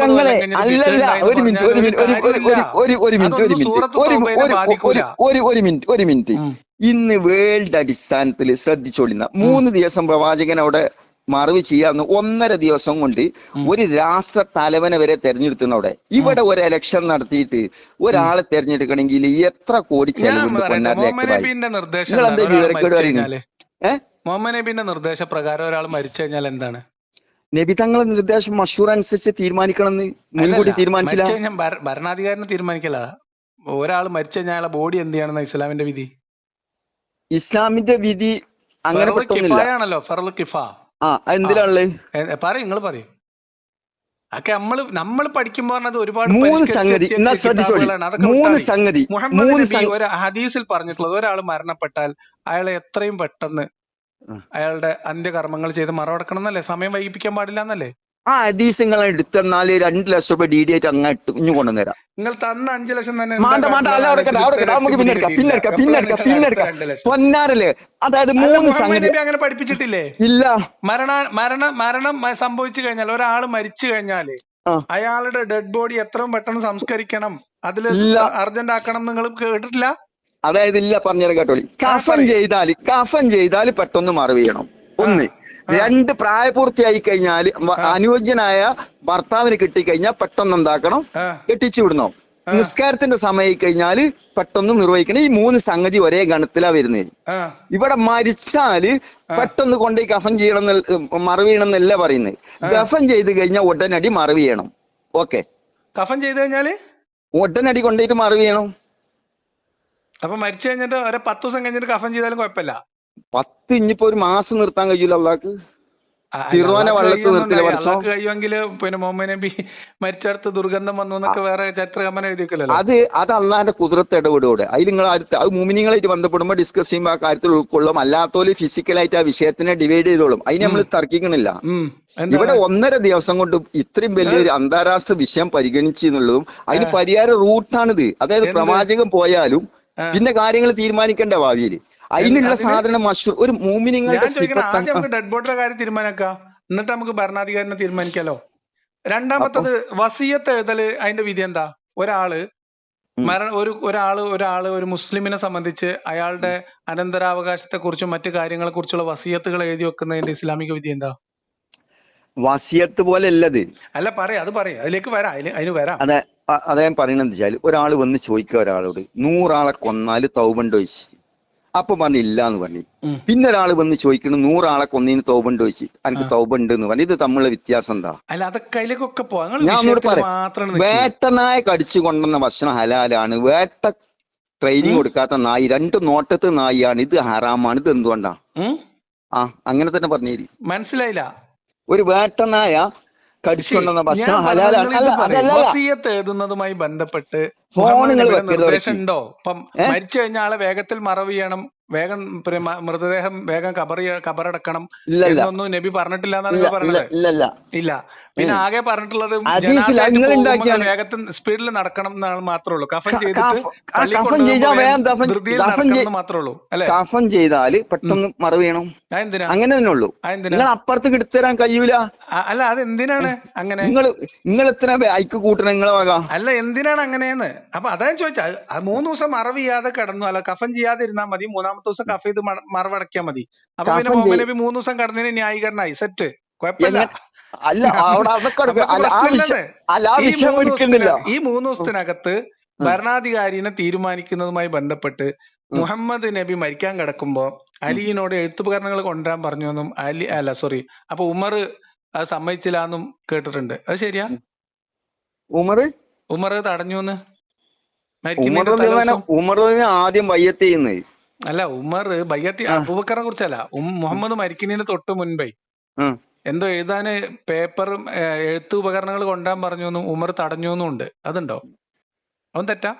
ഒരു മിനിറ്റ് ഇന്ന് വേൾഡ് അടിസ്ഥാനത്തിൽ ശ്രദ്ധിച്ചോളിന്ന 3 ദിവസം പ്രവാചകൻ അവിടെ മറവ് ചെയ്യാന്ന് 1.5 ദിവസം കൊണ്ട് ഒരു രാഷ്ട്ര തലവനെ വരെ തെരഞ്ഞെടുത്തുന്ന അവിടെ. ഇവിടെ ഒരു ഇലക്ഷൻ നടത്തിയിട്ട് ഒരാളെ തെരഞ്ഞെടുക്കണമെങ്കിൽ എത്ര കോടി ചെലവുണ്ട്? നിങ്ങളെന്താ വിവരക്കേട് പറയുന്നത്? മുഹമ്മദ് നബിന്റെ നിർദ്ദേശപ്രകാരം ഒരാൾ മരിച്ചു കഴിഞ്ഞാൽ എന്താണ്? നബി തങ്ങളെ നിർദ്ദേശം മഷൂർ അനുസരിച്ച് തീരുമാനിക്കണം എന്ന് മുൻകൂട്ടി തീരുമാനിച്ചില്ല. ഭരണാധികാരിനെ തീരുമാനിക്കല. ഒരാൾ മരിച്ചു കഴിഞ്ഞാൽ അയാളെ ബോഡി എന്ത് ചെയ്യണമെന്ന് ഇസ്ലാമിന്റെ വിധി? ഇസ്ലാമിന്റെ വിധി അങ്ങനെ ആണല്ലോ ഫർള് കിഫ. എന്തിനാണുള്ളത്? പറയും, നിങ്ങൾ പറയും. ഒക്കെ നമ്മൾ പഠിക്കുമ്പോ ഒരുപാട് 3 സംഗതി. ഒരു ഹദീസിൽ പറഞ്ഞിട്ടുള്ളത് ഒരാൾ മരണപ്പെട്ടാൽ അയാളെ എത്രയും പെട്ടെന്ന് അയാളുടെ അന്ത്യകർമ്മങ്ങൾ ചെയ്ത് മറവടക്കണം എന്നല്ലേ? സമയം വൈകിപ്പിക്കാൻ പാടില്ല എന്നല്ലേ? ആ ഹദീസ് നിങ്ങൾ എടുത്തെന്നാല് 2 ലക്ഷം രൂപ DD ആയിട്ട് അങ്ങോട്ട് ഇഞ്ഞു കൊണ്ടുവരാം. നിങ്ങൾ തന്ന 5 ലക്ഷം തന്നെ പൊന്നാരല്ലേ? അതായത് 3 സംഗതി അങ്ങനെ പഠിപ്പിച്ചിട്ടില്ലേ? ഇല്ല. മരണം സംഭവിച്ചു കഴിഞ്ഞാൽ, ഒരാൾ മരിച്ചു കഴിഞ്ഞാല് അയാളുടെ ഡെഡ് ബോഡി എത്രയും പെട്ടെന്ന് സംസ്കരിക്കണം, അതിൽ അർജന്റ് ആക്കണം. നിങ്ങൾ കേട്ടിട്ടില്ല? അതായത് ഇല്ല, പറഞ്ഞത് കേട്ടോളി. കഫൻ ചെയ്താൽ പെട്ടെന്ന് മറവ് ചെയ്യണം. 1. 2, പ്രായപൂർത്തിയായി കഴിഞ്ഞാൽ അനുയോജ്യനായ ഭർത്താവിന് കിട്ടിക്കഴിഞ്ഞാൽ പെട്ടെന്ന് എന്താക്കണം? കെട്ടിച്ചു വിടണം. നിസ്കാരത്തിന്റെ സമയം കഴിഞ്ഞാൽ പെട്ടെന്ന് നിർവഹിക്കണം. ഈ 3 സംഗതി ഒരേ ഗണത്തിലാ വരുന്നത്. ഇവിടെ മരിച്ചാല് പെട്ടെന്ന് കൊണ്ടുപോയി കഫൻ ചെയ്യണം, മറവ് ചെയ്യണം എന്നല്ല പറയുന്നത്. കഫൻ ചെയ്ത് കഴിഞ്ഞാൽ ഉടനടി മറവ് ചെയ്യണം. ഓക്കെ, കഫൻ ചെയ്ത് കഴിഞ്ഞാല് ഉടനടി കൊണ്ടുപോയിട്ട് മറവ് ചെയ്യണം. അപ്പൊ മരിച്ചു കഴിഞ്ഞിട്ട് 10 ദിവസം കഴിഞ്ഞിട്ട് കഫൻ ചെയ്താലും കുഴപ്പമില്ല. 10 ഇനിയിപ്പോ 1 മാസം നിർത്താൻ കഴിയൂല അള്ളാക്ക്. തിരുവോനെ വള്ളത്ത് നിർത്തില്ല പഠിച്ചോ. കഴിയുമെങ്കിൽ പിന്നെ മുഹമ്മദ് നബി മരിച്ചടുത്ത് ദുർഗന്ധം വന്നു എന്നൊക്കെ വേറെ ചരിത്രകമനം എഴുതിക്കല്ലോ. അത് അള്ളാന്റെ കുതിരത്ത് ഇടപെടൂടെ. അതിൽ നിങ്ങൾ അത് മുഅ്മിനീങ്ങളായിട്ട് ബന്ധപ്പെടുമ്പോൾ ഡിസ്കസ് ചെയ്യുമ്പോൾ ആ കാര്യത്തിൽ ഉൾക്കൊള്ളും. അല്ലാത്തോല് ഫിസിക്കലായിട്ട് ആ വിഷയത്തിനെ ഡിവൈഡ് ചെയ്തോളും. അതിന് നമ്മൾ തർക്കിക്കണില്ല. ഇവിടെ 1.5 ദിവസം കൊണ്ട് ഇത്രയും വലിയൊരു അന്താരാഷ്ട്ര വിഷയം പരിഗണിച്ചു എന്നുള്ളതും അതിന് പരിഹാര റൂട്ടാണിത്. അതായത് പ്രവാചകൻ പോയാലും പിന്നെ കാര്യങ്ങൾ തീരുമാനിക്കേണ്ട ഭാവിയിൽ അതിനുള്ള സാധനം ഒരു മുഅ്മിനീങ്ങളുടെ ഡെഡ് ബോഡിയുടെ കാര്യം തീരുമാനിക്കാം, എന്നിട്ട് നമുക്ക് ഭരണാധികാരിനെ തീരുമാനിക്കാലോ. രണ്ടാമത്തത് വസിയത്ത് എഴുതല്. അതിന്റെ വിധി എന്താ? ഒരാള് ഒരു മുസ്ലിമിനെ സംബന്ധിച്ച് അയാളുടെ അനന്തരാവകാശത്തെ കുറിച്ചും മറ്റു കാര്യങ്ങളെ കുറിച്ചുള്ള വസിയത്തുകൾ എഴുതി വെക്കുന്നതിന്റെ ഇസ്ലാമിക വിധി എന്താ? വസിയത്ത് പോലെ അല്ലത്. അല്ല, അത് പറയാം, അതിലേക്ക് വരാം, അതിന് വരാം. അതെ ഞാൻ പറയണെന്ന് വെച്ചാൽ, ഒരാൾ വന്ന് ചോദിക്കുക ഒരാളോട് 100 ആളെ കൊന്നാല് തൗബണ്ടോ ചോദിച്ചു. അപ്പൊ പറഞ്ഞു ഇല്ല എന്ന് പറഞ്ഞു. പിന്നെ ഒരാൾ വന്ന് ചോദിക്കണം 100 ആളെ കൊന്നതിന് തൗബണ്ടോ ചോദിച്ചു. എനിക്ക് തൗബണ്ട് എന്ന് പറഞ്ഞു. ഇത് തമ്മിലുള്ള വ്യത്യാസം എന്താ? ഞാൻ ഒന്നുകൂടെ പറയാം. വേട്ടനായ കടിച്ചു കൊണ്ടുവന്ന ഭക്ഷണം ഹലാലാണ്. വേട്ട ട്രെയിനിങ് കൊടുക്കാത്ത നായി, 2 നോട്ടത്ത് നായിയാണ്. ഇത് ഹറാമാണ്. ഇത് എന്തുകൊണ്ടാ? അങ്ങനെ തന്നെ പറഞ്ഞു. മനസ്സിലായില്ല. ഒരു വേട്ടനായ കടിച്ചുകൊണ്ടുവന്ന ഭക്ഷണം ഹലാലാണ്. വസിയത്ത് എഴുതുന്നതുമായി ബന്ധപ്പെട്ട് നിർദ്ദേശം ഉണ്ടോ? ഇപ്പം മരിച്ചു കഴിഞ്ഞ ആളെ വേഗത്തിൽ മറവ് ചെയ്യണം, വേഗം മൃതദേഹം വേഗം കബറടക്കണം എന്നൊന്നും നബി പറഞ്ഞിട്ടില്ല എന്നാണ് പറഞ്ഞത്. ഇല്ല. പിന്നെ ആകെ പറഞ്ഞിട്ടുള്ളത് വേഗത്തിൽ സ്പീഡിൽ നടക്കണം എന്നാണ് മാത്രമേ ഉള്ളൂ. കഫൻ മാത്രമേ ഉള്ളൂ. കഫൻ ചെയ്താല് പെട്ടെന്ന് മറവ് ചെയ്യണം. അങ്ങനെ തന്നെ ഉള്ളൂ. നിങ്ങൾ അപ്പുറത്ത് എടുത്തരാൻ കഴിയൂല. അല്ല, അത് എന്തിനാണ് അങ്ങനെ? നിങ്ങൾ എത്ര ഐക്ക് കൂട്ടണം നിങ്ങളെ വക? അല്ല, എന്തിനാണ് അങ്ങനെയെന്ന്. അപ്പൊ അതാ ചോദിച്ചാൽ 3 ദിവസം മറവ് ചെയ്യാതെ കിടന്നു, അല്ല കഫൻ ചെയ്യാതെ ഇരുന്നാൽ മതി. 3-ാമത്തെ ദിവസം കഫ ചെയ്ത് മറവടക്കിയാൽ മതി. അപ്പൊ പിന്നെ മുഹമ്മദ് നബി 3 ദിവസം കടന്നതിന് ന്യായീകരണമായി. സെറ്റ്, കുഴപ്പമില്ല. അല്ല അവിടെ അതൊക്കെ നമുക്ക് അല്ല ആ വിഷയം പ്രശ്നമില്ലെന്ന്. അല്ല ആ ഈ വിഷയം എടുക്കുന്നില്ല. ഈ 3 ദിവസത്തിനകത്ത് ഭരണാധികാരിനെ തീരുമാനിക്കുന്നതുമായി ബന്ധപ്പെട്ട് മുഹമ്മദ് നബി മരിക്കാൻ കിടക്കുമ്പോ അലിയിനോട് എഴുത്തുപകരണങ്ങൾ കൊണ്ടുവരാൻ പറഞ്ഞു എന്നും അപ്പൊ ഉമർ അത് സമ്മതിച്ചില്ല എന്നും കേട്ടിട്ടുണ്ട്. അത് ശരിയാ? ഉമർ തടഞ്ഞു എന്ന് മരിക്കുന്നതിന്റെ തലേദിവസം. ഉമർ ആദ്യം ബയ്യത്ത് ചെയ്യുന്നത് അല്ല, ഉമർ ബയ്യത്തി അബൂബക്കറിനെ കുറിച്ചല്ല, മുഹമ്മദ് മരിക്കുന്നതിന് തൊട്ട് മുൻപേ എന്തോ എഴുതാന് പേപ്പറും എഴുത്തു ഉപകരണങ്ങൾ കൊണ്ടുവരാൻ പറഞ്ഞു എന്നും ഉമർ തടഞ്ഞു എന്നും ഉണ്ട്. അതുണ്ടോ? അവൻ തെറ്റാ?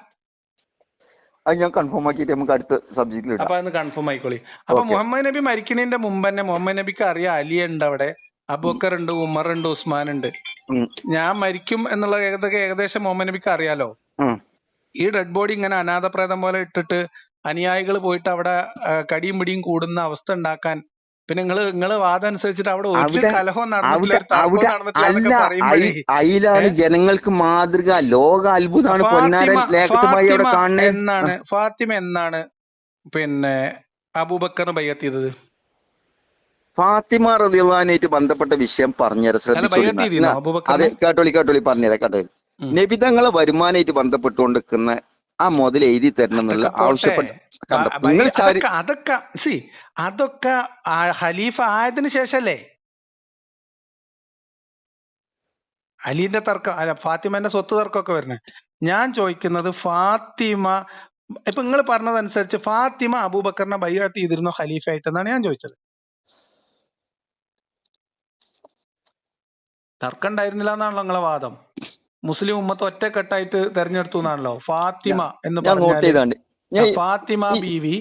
അത് ഞാൻ കൺഫേം ആക്കിയിട്ട് നമുക്ക് അടുത്ത സബ്ജക്റ്റിൽ ഇടാം. അപ്പൊ അതൊന്ന് കൺഫേം ആയിക്കോളി. അപ്പൊ മുഹമ്മദ് നബി മരിക്കുന്നതിന്റെ മുമ്പ് തന്നെ മുഹമ്മദ് നബിക്ക് അറിയാം അലി ഉണ്ട് അവിടെ, അബൂബക്കർ ഉണ്ട്, ഉമർ ഉണ്ട്, ഉസ്മാൻ ഉണ്ട്. ഞാൻ മരിക്കും എന്നുള്ള ഏകദേശം മുഹമ്മദ് നബിക്ക് അറിയാലോ. ഈ ഡെഡ് ബോഡി ഇങ്ങനെ അനാഥപ്രേതം പോലെ ഇട്ടിട്ട് അനുയായികൾ പോയിട്ട് അവിടെ കടിയും പിടിയും കൂടുന്ന അവസ്ഥ ഉണ്ടാക്കാൻ പിന്നെ നിങ്ങള് വാദം അനുസരിച്ചിട്ട് അവിടെ ഒരു കലഹവും നടന്നിട്ടില്ല. അതിലാണ് ജനങ്ങൾക്ക് മാതൃക, ലോക അത്ഭുതമാണ് എന്നാണ് ഫാത്തിമ എന്നാണ് പിന്നെ അബൂബക്കറിന് ബയ്യത്ത് ചെയ്തത്? ഫാത്തിമ റളിയല്ലാഹുവിനായിട്ട് ബന്ധപ്പെട്ട വിഷയം പറഞ്ഞുതരാം, കേട്ടോളി പറഞ്ഞുതരാം. നബിതങ്ങളെ വരുമാനമായിട്ട് ബന്ധപ്പെട്ടുകൊണ്ടിരിക്കുന്ന ആ മുതൽ എഴുതി തരണം എന്നുള്ള ആവശ്യപ്പെട്ട അതൊക്കെ ഖലീഫ ആയതിനു ശേഷല്ലേ അലിന്റെ തർക്കം അല്ല ഫാത്തിമന്റെ സ്വത്ത് തർക്കമൊക്കെ വരുന്നത്. ഞാൻ ചോദിക്കുന്നത് ഫാത്തിമ ഇപ്പൊ നിങ്ങൾ പറഞ്ഞതനുസരിച്ച് ഫാത്തിമ അബൂബക്കറിനെ ബൈഅത്ത് ചെയ്തിരുന്നോ ഖലീഫ ആയിട്ടെന്നാണ് ഞാൻ ചോദിച്ചത്. തർക്കം ഉണ്ടായിരുന്നില്ല എന്നാണല്ലോ നിങ്ങളെ വാദം. മുസ്ലിം ഉമ്മത്ത് ഒറ്റക്കെട്ടായിട്ട് തെരഞ്ഞെടുത്തു എന്നാണല്ലോ. ഫാത്തിമ എന്ന് പറഞ്ഞാൽ ഫാത്തിമ ബീവി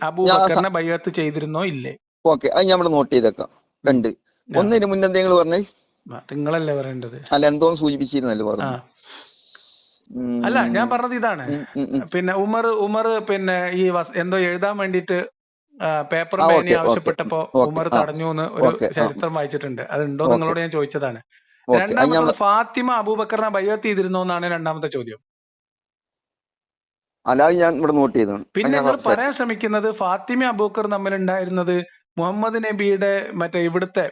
അബൂബക്കറിനെ ബൈഅത്ത് ചെയ്തിരുന്നോ ഇല്ലേ? ഓക്കെ, അത് ഞാൻ നോട്ട് ചെയ്തേക്കാം. രണ്ട് ഒന്നിന് മുന്നേ നിങ്ങൾ പറഞ്ഞേ നിങ്ങളല്ലേ പറയേണ്ടത്. അല്ല എന്തോന്ന് സൂചിപ്പിച്ചിരുന്നല്ലോ പറഞ്ഞു. അല്ല ഞാൻ പറഞ്ഞത് ഇതാണ്, പിന്നെ ഉമർ പിന്നെ ഈ എന്തോ എഴുതാൻ വേണ്ടിട്ട് പേപ്പർ പേനി ആവശ്യപ്പെട്ടപ്പോ ഉമർ തടഞ്ഞു എന്ന് ഒരു ചരിത്രം വായിച്ചിട്ടുണ്ട്. അതുണ്ടോ നിങ്ങളോട് ഞാൻ ചോദിച്ചതാണ്. രണ്ടാമത് ഫാത്തിമ അബൂബക്കറിനെ ബൈഅത്ത് ചെയ്തിരുന്നോ എന്നാണ് രണ്ടാമത്തെ ചോദ്യം. ഞാൻ ഇവിടെ നോട്ട് ചെയ്തു. പിന്നെ നിങ്ങൾ പറയാൻ ശ്രമിക്കുന്നത് ഫാത്തിമ അബൂബക്കർ തമ്മിൽ ഉണ്ടായിരുന്നത് മുഹമ്മദ് നബിയുടെ മറ്റേ ഇവിടുത്തെ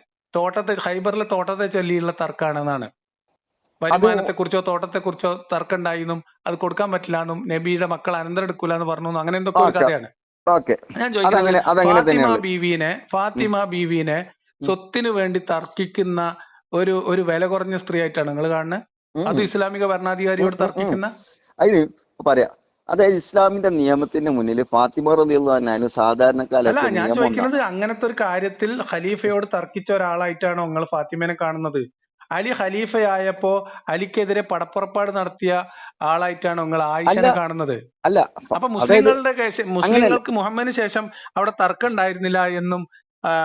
ഖൈബറിലെ തോട്ടത്തെ ചൊല്ലിയുള്ള തർക്കാണെന്നാണ്. വരുമാനത്തെ കുറിച്ചോ തോട്ടത്തെ കുറിച്ചോ തർക്കം ഉണ്ടായിരുന്നു, അത് കൊടുക്കാൻ പറ്റില്ല എന്നും നബിയുടെ മക്കൾ അനന്തരം എടുക്കൂല എന്ന് പറഞ്ഞു, അങ്ങനെ എന്തൊക്കെ ഒരു കഥയാണ്. ഞാൻ ചോദിക്കുന്നത് ഫാത്തിമ ബീവിനെ സ്വത്തിന് വേണ്ടി തർക്കിക്കുന്ന ഒരു വില കുറഞ്ഞ സ്ത്രീ ആയിട്ടാണ് നിങ്ങൾ കാണുന്നത്? അത് ഇസ്ലാമിക ഭരണാധികാരിയോട് തർക്കിക്കുന്ന പറയാ അതായത് ഇസ്ലാമിന്റെ നിയമത്തിന്റെ മുന്നിൽ ഫാത്തിമ റളിയല്ലാഹു അൻഹ സാധാരണക്കാരല്ല. ഞാൻ ചോദിക്കുന്നത് അങ്ങനത്തെ ഒരു കാര്യത്തിൽ ഖലീഫയോട് തർക്കിച്ച ഒരാളായിട്ടാണോ നിങ്ങൾ ഫാത്തിമനെ കാണുന്നത്? അലി ഖലീഫയായപ്പോ അലിക്കെതിരെ പടപ്പുറപ്പാട് നടത്തിയ ആളായിട്ടാണോ നിങ്ങൾ ആയിഷനെ കാണുന്നത്? അല്ല. അപ്പൊ മുസ്ലിങ്ങൾക്ക് മുഹമ്മദിന് ശേഷം അവിടെ തർക്കം ഉണ്ടായിരുന്നില്ല എന്നും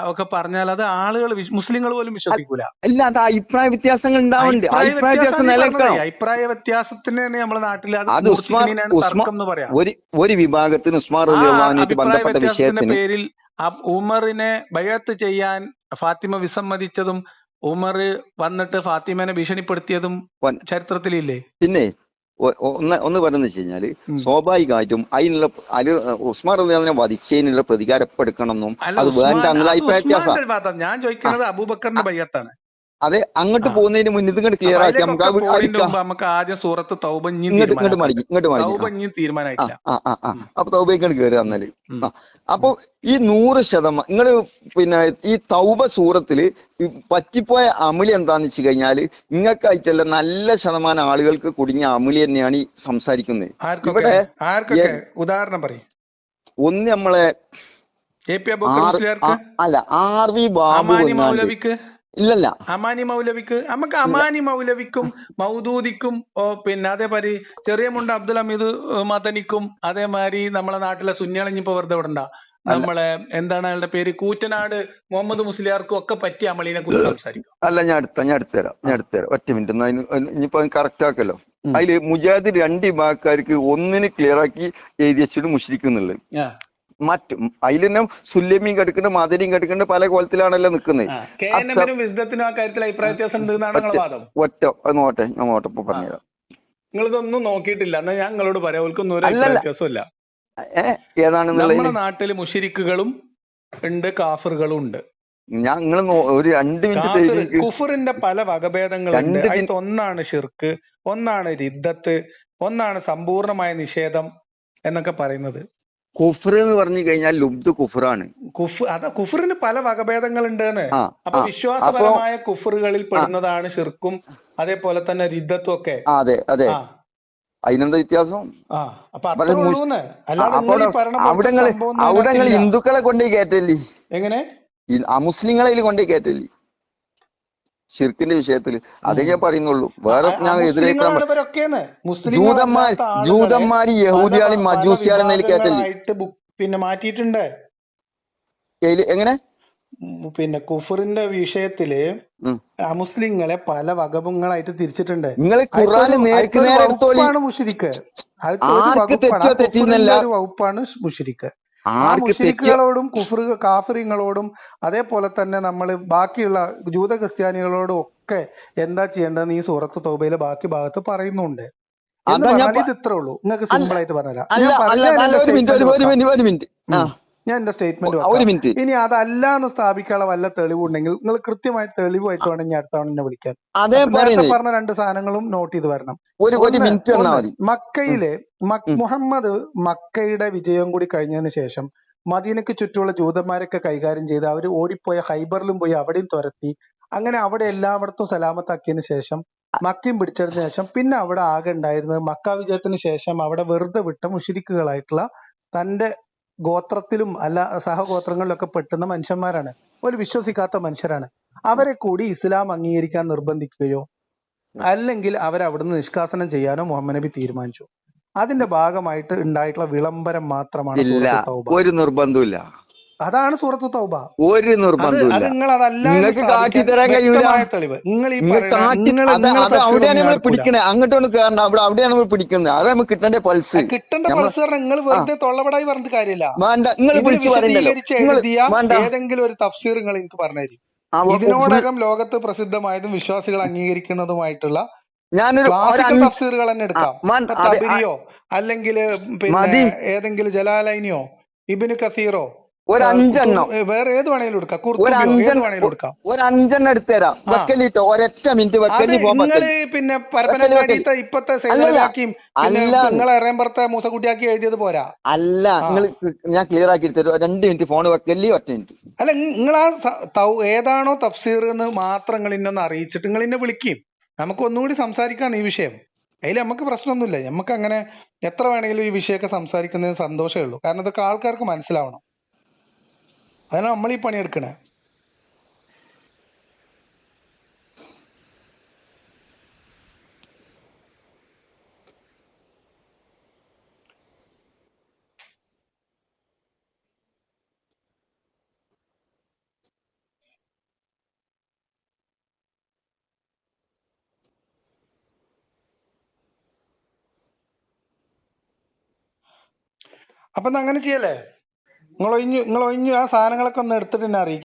ഒക്കെ പറഞ്ഞാൽ അത് ആളുകൾ മുസ്ലിങ്ങൾ പോലും വിശ്വസിക്കൂല. അല്ല, അത് അഭിപ്രായ വ്യത്യാസങ്ങൾ ഉണ്ടാവുന്നുണ്ട്. അഭിപ്രായ വ്യത്യാസത്തിന് നമ്മുടെ നാട്ടിൽ ഒരു വിഭാഗത്തിന് ഉസ്മാൻ റളിയല്ലാഹു അൻഹുവിന്റെ ബന്ധപ്പെട്ട വിഷയത്തിന് പേരിൽ ഉമറിനെ ബൈഅത്ത് ചെയ്യാൻ ഫാത്തിമ വിസമ്മതിച്ചതും ഉമർ വന്നിട്ട് ഫാത്തിമനെ ഭീഷണിപ്പെടുത്തിയതും ചരിത്രത്തിലില്ലേ? പിന്നെ ഒന്ന് പറയുന്നത് വെച്ച് കഴിഞ്ഞാല് സ്വാഭാവികമായിട്ടും അതിനുള്ള ഉസ്മാൻ റളിയല്ലാഹു അൻഹു വധിച്ചതിനുള്ള പ്രതികാരപ്പെടുക്കണമെന്നും അത് വേണ്ട എന്നുള്ള അഭിപ്രായ വ്യത്യാസം. ഞാൻ ചോദിക്കുന്നത് അബൂബക്കറിന്റെ ബൈഅത്താണ്. അതെ, അങ്ങോട്ട് പോകുന്നതിന് മുന്നിൽ ഇങ്ങോട്ട് ക്ലിയർ ആക്കി നമുക്ക് ആദ്യം സൂറത്ത് തൗബ തീരുമാനമായിട്ടില്ല. അപ്പൊ തൗബയ്ക്കാണ് കയറുക എന്നാല്. അപ്പൊ ഈ 100% നിങ്ങള് പിന്നെ ഈ തൗബ സൂറത്തില് പറ്റിപ്പോയ അമളി എന്താന്ന് വെച്ച് കഴിഞ്ഞാല് നിങ്ങൾക്കായിട്ടല്ല നല്ല ശതമാനം ആളുകൾക്ക് കുടുങ്ങിയ അമളി തന്നെയാണ് ഈ സംസാരിക്കുന്നത്. ഇവിടെ ഉദാഹരണം പറയും. ഒന്ന് നമ്മളെ ആർ.വി. ബാബു ഇല്ലല്ല അമാനി മൗലവിക്ക് നമുക്ക് അമാനി മൗലവിക്കും മൗദൂദിക്കും പിന്നെ അതേമാതിരി ചെറിയ മുണ്ട അബ്ദുൽ ഹമീദ് മദനിക്കും അതേമാതിരി നമ്മളെ നാട്ടിലെ സുന്നിയാളിഞ്ഞിപ്പോ വെറുതെ വിടണ്ട, നമ്മളെ എന്താണ് അയാളുടെ പേര് കൂറ്റനാട് മുഹമ്മദ് മുസ്ലിയാർക്കും ഒക്കെ പറ്റിയ അമളിനെ കുറിച്ച് സംസാരിക്കും. അല്ല ഞാൻ എടുത്തുതരാം ഒറ്റ മിനിറ്റ്. ഇനിയിപ്പോ കറക്റ്റ് ആക്കല്ലോ. അതില് മുജാഹിദ് 2 വിഭാഗക്കാർക്ക് ഒന്നിന് ക്ലിയർ ആക്കി എഴുതി വെച്ചിട്ട് മുശ്രിക്കുന്നുള്ളത്. അതിലെന്നെ സുല്ലമിയും കിടക്കുന്നുണ്ട്, മദനിയും കിടക്കുന്നുണ്ട്, പല കോലത്തിലാണല്ലോ നിൽക്കുന്നത്. ഒറ്റ നോട്ടെ ഞാൻ നോട്ടപ്പോ പറഞ്ഞുതരാം. നിങ്ങളിതൊന്നും നോക്കിയിട്ടില്ല എന്നാ ഞാൻ നിങ്ങളോട് പറയാം. ഓൽക്കൊന്നും ഒരു വ്യത്യാസമില്ല. ഏതാണെന്നുള്ള നമ്മുടെ നാട്ടില് മുശ്രിക്കുകളും ഉണ്ട്, കാഫിറുകളും ഉണ്ട്. നിങ്ങൾ ഒരു 2 മിനിറ്റ് കാഫിർ തരീക്ക്. കുഫറിന്റെ പല വകഭേദങ്ങളുണ്ട്. 2 അതിൽ ഒന്നാണ് ഷിർക്ക്, ഒന്നാണ് റിദ്ദത്ത്, ഒന്നാണ് സമ്പൂർണമായ നിഷേധം എന്നൊക്കെ പറയുന്നത്. കുഫർ എന്ന് പറഞ്ഞു കഴിഞ്ഞാൽ ലുബ്ദ് കുഫറാണ്. കുഫറിന് പല വകഭേദങ്ങളുണ്ട് എന്ന്. ആ അപ്പൊ ആ അപ്പൊ വിശ്വാസപരമായ കുഫറുകളിൽ ആ പെടുന്നതാണ് ഷിർക്കും അതേപോലെ തന്നെ റിദ്ദത്തും ഒക്കെ. അതെ അതെ, ആ അതിനെന്താ വ്യത്യാസം? ആ അപ്പൊ പക്ഷെ അത്രേ ഉള്ളൂന്ന്. അല്ലാതെ അപ്പൊ നിങ്ങൾ ഈ പറയണ പോലത്തെ അവിടെ സംഭവം ഒന്നും അവിടെ അതിനകത്തില്ല. ഹിന്ദുക്കളെ കൊണ്ടേ കയറ്റല്ലേ, എങ്ങനെ അമുസ്ലിങ്ങളെ കൊണ്ടേ കയറ്റല്ലേ ഷിർക്കിന്റെ വിഷയത്തില്. അതേ ഞാൻ പറയുന്നുള്ളൂ, വേറെ ഞാൻ എതിരേക്കാൻ. മുസ്ലിങ്ങളാണ് ഇവരൊക്കെന്ന്. ജൂതന്മാര് മുസ്ലിങ്ങളല്ലാത്ത ആളുകളെ ജൂതന്മാര് പല യഹൂദിയാളെയും പല മജൂസിയാളെയും അതിൽ കയറ്റല്ലേ. വിഭാഗങ്ങളായിട്ട് പിന്നെ മാറ്റിയിട്ടുണ്ട്. എങ്ങനെ? പിന്നെ കുഫറിന്റെ വിഷയത്തില് ഉം. അമുസ്ലിങ്ങളെ പല വകഭങ്ങളായിട്ട് തിരിച്ചിട്ടുണ്ട്. നിങ്ങൾ ഖുറാന് നേർക്ക് നേരെ എടുത്തോളി. വകുപ്പാണ് മുഷിരിക്ക്. അതിലത്തെ ഒരു ആർക്ക് വകുപ്പാണ് തെറ്റോ തെറ്റിന്നല്ല, ഒരു വകുപ്പാണ് മുഷിരിക്ക്. ആ ആർക്ക് തെറ്റോ. മുഷിരിക്കുകളോടും കാഫിറിങ്ങളോടും അതേപോലെ തന്നെ നമ്മൾ ബാക്കിയുള്ള ജൂത ക്രിസ്ത്യാനികളോടും ഒക്കെ എന്താ ചെയ്യേണ്ടതെന്ന് ഈ സൂറത്ത് തൗബയിലെ ബാക്കി ഭാഗത്ത് പറയുന്നുണ്ട്. എന്ന് അതാ ഞാൻ പറഞ്ഞാൽ ഇത് ഇത്രേ ഉള്ളൂ. നിങ്ങൾക്ക് സിമ്പിൾ ആയിട്ട് പറഞ്ഞുതരാം. ഒരു മിനിറ്റ്. ഞാൻ എന്റെ സ്റ്റേറ്റ്മെന്റ് ഒരു വെക്കാം. മിനിറ്റ്. ഇനി അതല്ല എന്ന് സ്ഥാപിക്കാനുള്ള വല്ല തെളിവുണ്ടെങ്കിൽ നിങ്ങൾ കൃത്യമായ തെളിവായിട്ട് വേണം ഞാൻ അടുത്ത തവണ എന്നെ വിളിക്കാൻ. അതേ നേരത്തെ പറയുന്നത്. പറഞ്ഞ 2 സാധനങ്ങളും നോട്ട് ചെയ്ത് വരണം. ഒരു മിനിറ്റ് തന്നാ മതി. മക്കയിലെ മുഹമ്മദ് മക്കയുടെ വിജയം കൂടി കഴിഞ്ഞതിന് ശേഷം മദീനക്ക് ചുറ്റുമുള്ള ജൂതന്മാരൊക്കെ കൈകാര്യം ചെയ്ത് അവർ ഓടിപ്പോയ ഹൈബറിലും പോയി അവിടെയും തുരത്തി. അങ്ങനെ അവിടെ എല്ലായിടത്തും സലാമത്താക്കിയതിനു ശേഷം മക്കയും പിടിച്ചെടുത്തതിനു ശേഷം പിന്നെ അവിടെ ആകെ ഉണ്ടായിരുന്നത് മക്ക വിജയത്തിന് ശേഷം അവിടെ വെറുതെ വിട്ട മുശ്രിക്കുകളായിട്ടുള്ള തന്റെ ഗോത്രത്തിലും അല്ല സഹഗോത്രങ്ങളിലൊക്കെ പെട്ടുന്ന മനുഷ്യന്മാരാണ്. ഒരു വിശ്വസിക്കാത്ത മനുഷ്യരാണ്. അവരെ കൂടി ഇസ്ലാം അംഗീകരിക്കാൻ നിർബന്ധിക്കുകയോ അല്ലെങ്കിൽ അവരെ അവിടുന്ന് നിഷ്കാസനം ചെയ്യാനോ മുഹമ്മദ് നബി തീരുമാനിച്ചു. അതിന്റെ ഭാഗമായിട്ട് ഉണ്ടായിട്ടുള്ള വിളംബരം മാത്രമാണ് സൂറത്ത് തൗബ. ഒരു നിർബന്ധമില്ല. അതാണ് സൂറത്ത് തൗബ. ഒരു നിർബന്ധമില്ല. നിങ്ങൾ അതല്ല നിങ്ങൾക്ക് കാട്ടി തരാൻ കഴിയൂല. തെളിവ് നിങ്ങൾ ഈ അവിടെയാണ് നമ്മൾ പിടിക്കണേ. അങ്ങോട്ടൊന്ന് കയറണം. അവിടെയാണ് നമ്മൾ പിടിക്കുന്നത്. അത് നമുക്ക് കിട്ടേണ്ട പൾസ്. കിട്ടേണ്ട പൾസ് പറഞ്ഞാൽ നിങ്ങൾ വെറുതെ തൊള്ളപടായി പറഞ്ഞിട്ട് കാര്യമില്ല. വേണ്ട, നിങ്ങൾ വിളിച്ചു പറയണ്ടല്ലോ. ഏതെങ്കിലും ഒരു തഫ്സീർ നിങ്ങൾ എനിക്ക് പറഞ്ഞുതരും. ഇതിനോടകം ലോകത്ത് പ്രസിദ്ധമായതും വിശ്വാസികൾ അംഗീകരിക്കുന്നതുമായിട്ടുള്ള ക്ലാസിക്കൽ തഫ്സീറുകൾ തന്നെ എടുക്കാം. തബരിയോ അല്ലെങ്കിൽ പിന്നെ ഏതെങ്കിലും ജലാലൈനിയോ ഇബ്നു കസീറോ ഒരു 5 എണ്ണം വേറെ ഏത് വേണേലും എടുക്കാം. ഒരു 5 എണ്ണം എടുത്തുതരാം. വെക്കലിട്ടോ ഒരൊറ്റ മിനിറ്റ് വെക്കലി നിങ്ങൾ പിന്നെ പരപ്പനങ്ങാടിത്തെ ഇപ്പത്തെ സേനാക്കിയും നിങ്ങളെ എറയമ്പുറത്തെ മൂസക്കുട്ടിയാക്കി എഴുതിയത് പോരാ. അല്ല, നിങ്ങൾ ഞാൻ ക്ലിയർ ആക്കി എടുത്തരും. 2 മിനിറ്റ് ഫോൺ വെക്കലി, ഒറ്റ മിനിറ്റ്. അല്ല, നിങ്ങൾ ആ ഏതാണോ തഫ്സീർ എന്ന് മാത്രം നിങ്ങൾ ഇന്നൊന്ന് അറിയിച്ചിട്ട് നിങ്ങൾ ഇന്നെ വിളിക്കും. നമുക്ക് ഒന്നുകൂടി സംസാരിക്കാം ഈ വിഷയം. അതിൽ നമുക്ക് പ്രശ്നമൊന്നുമില്ല. നമുക്ക് അങ്ങനെ എത്ര വേണമെങ്കിലും ഈ വിഷയമൊക്കെ സംസാരിക്കുന്നതിന് സന്തോഷമേ ഉള്ളൂ. കാരണം ഇതൊക്കെ ആൾക്കാർക്ക് മനസ്സിലാവണം. അതിനാണ് നമ്മൾ ഈ പണിയെടുക്കണേ. അപ്പൊ അങ്ങനെ ചെയ്യല്ലേ? നിങ്ങൾ ഒഴിഞ്ഞു ആ സാധനങ്ങളൊക്കെ ഒന്ന് എടുത്തിട്ട് എന്നെ അറിയിക്കും.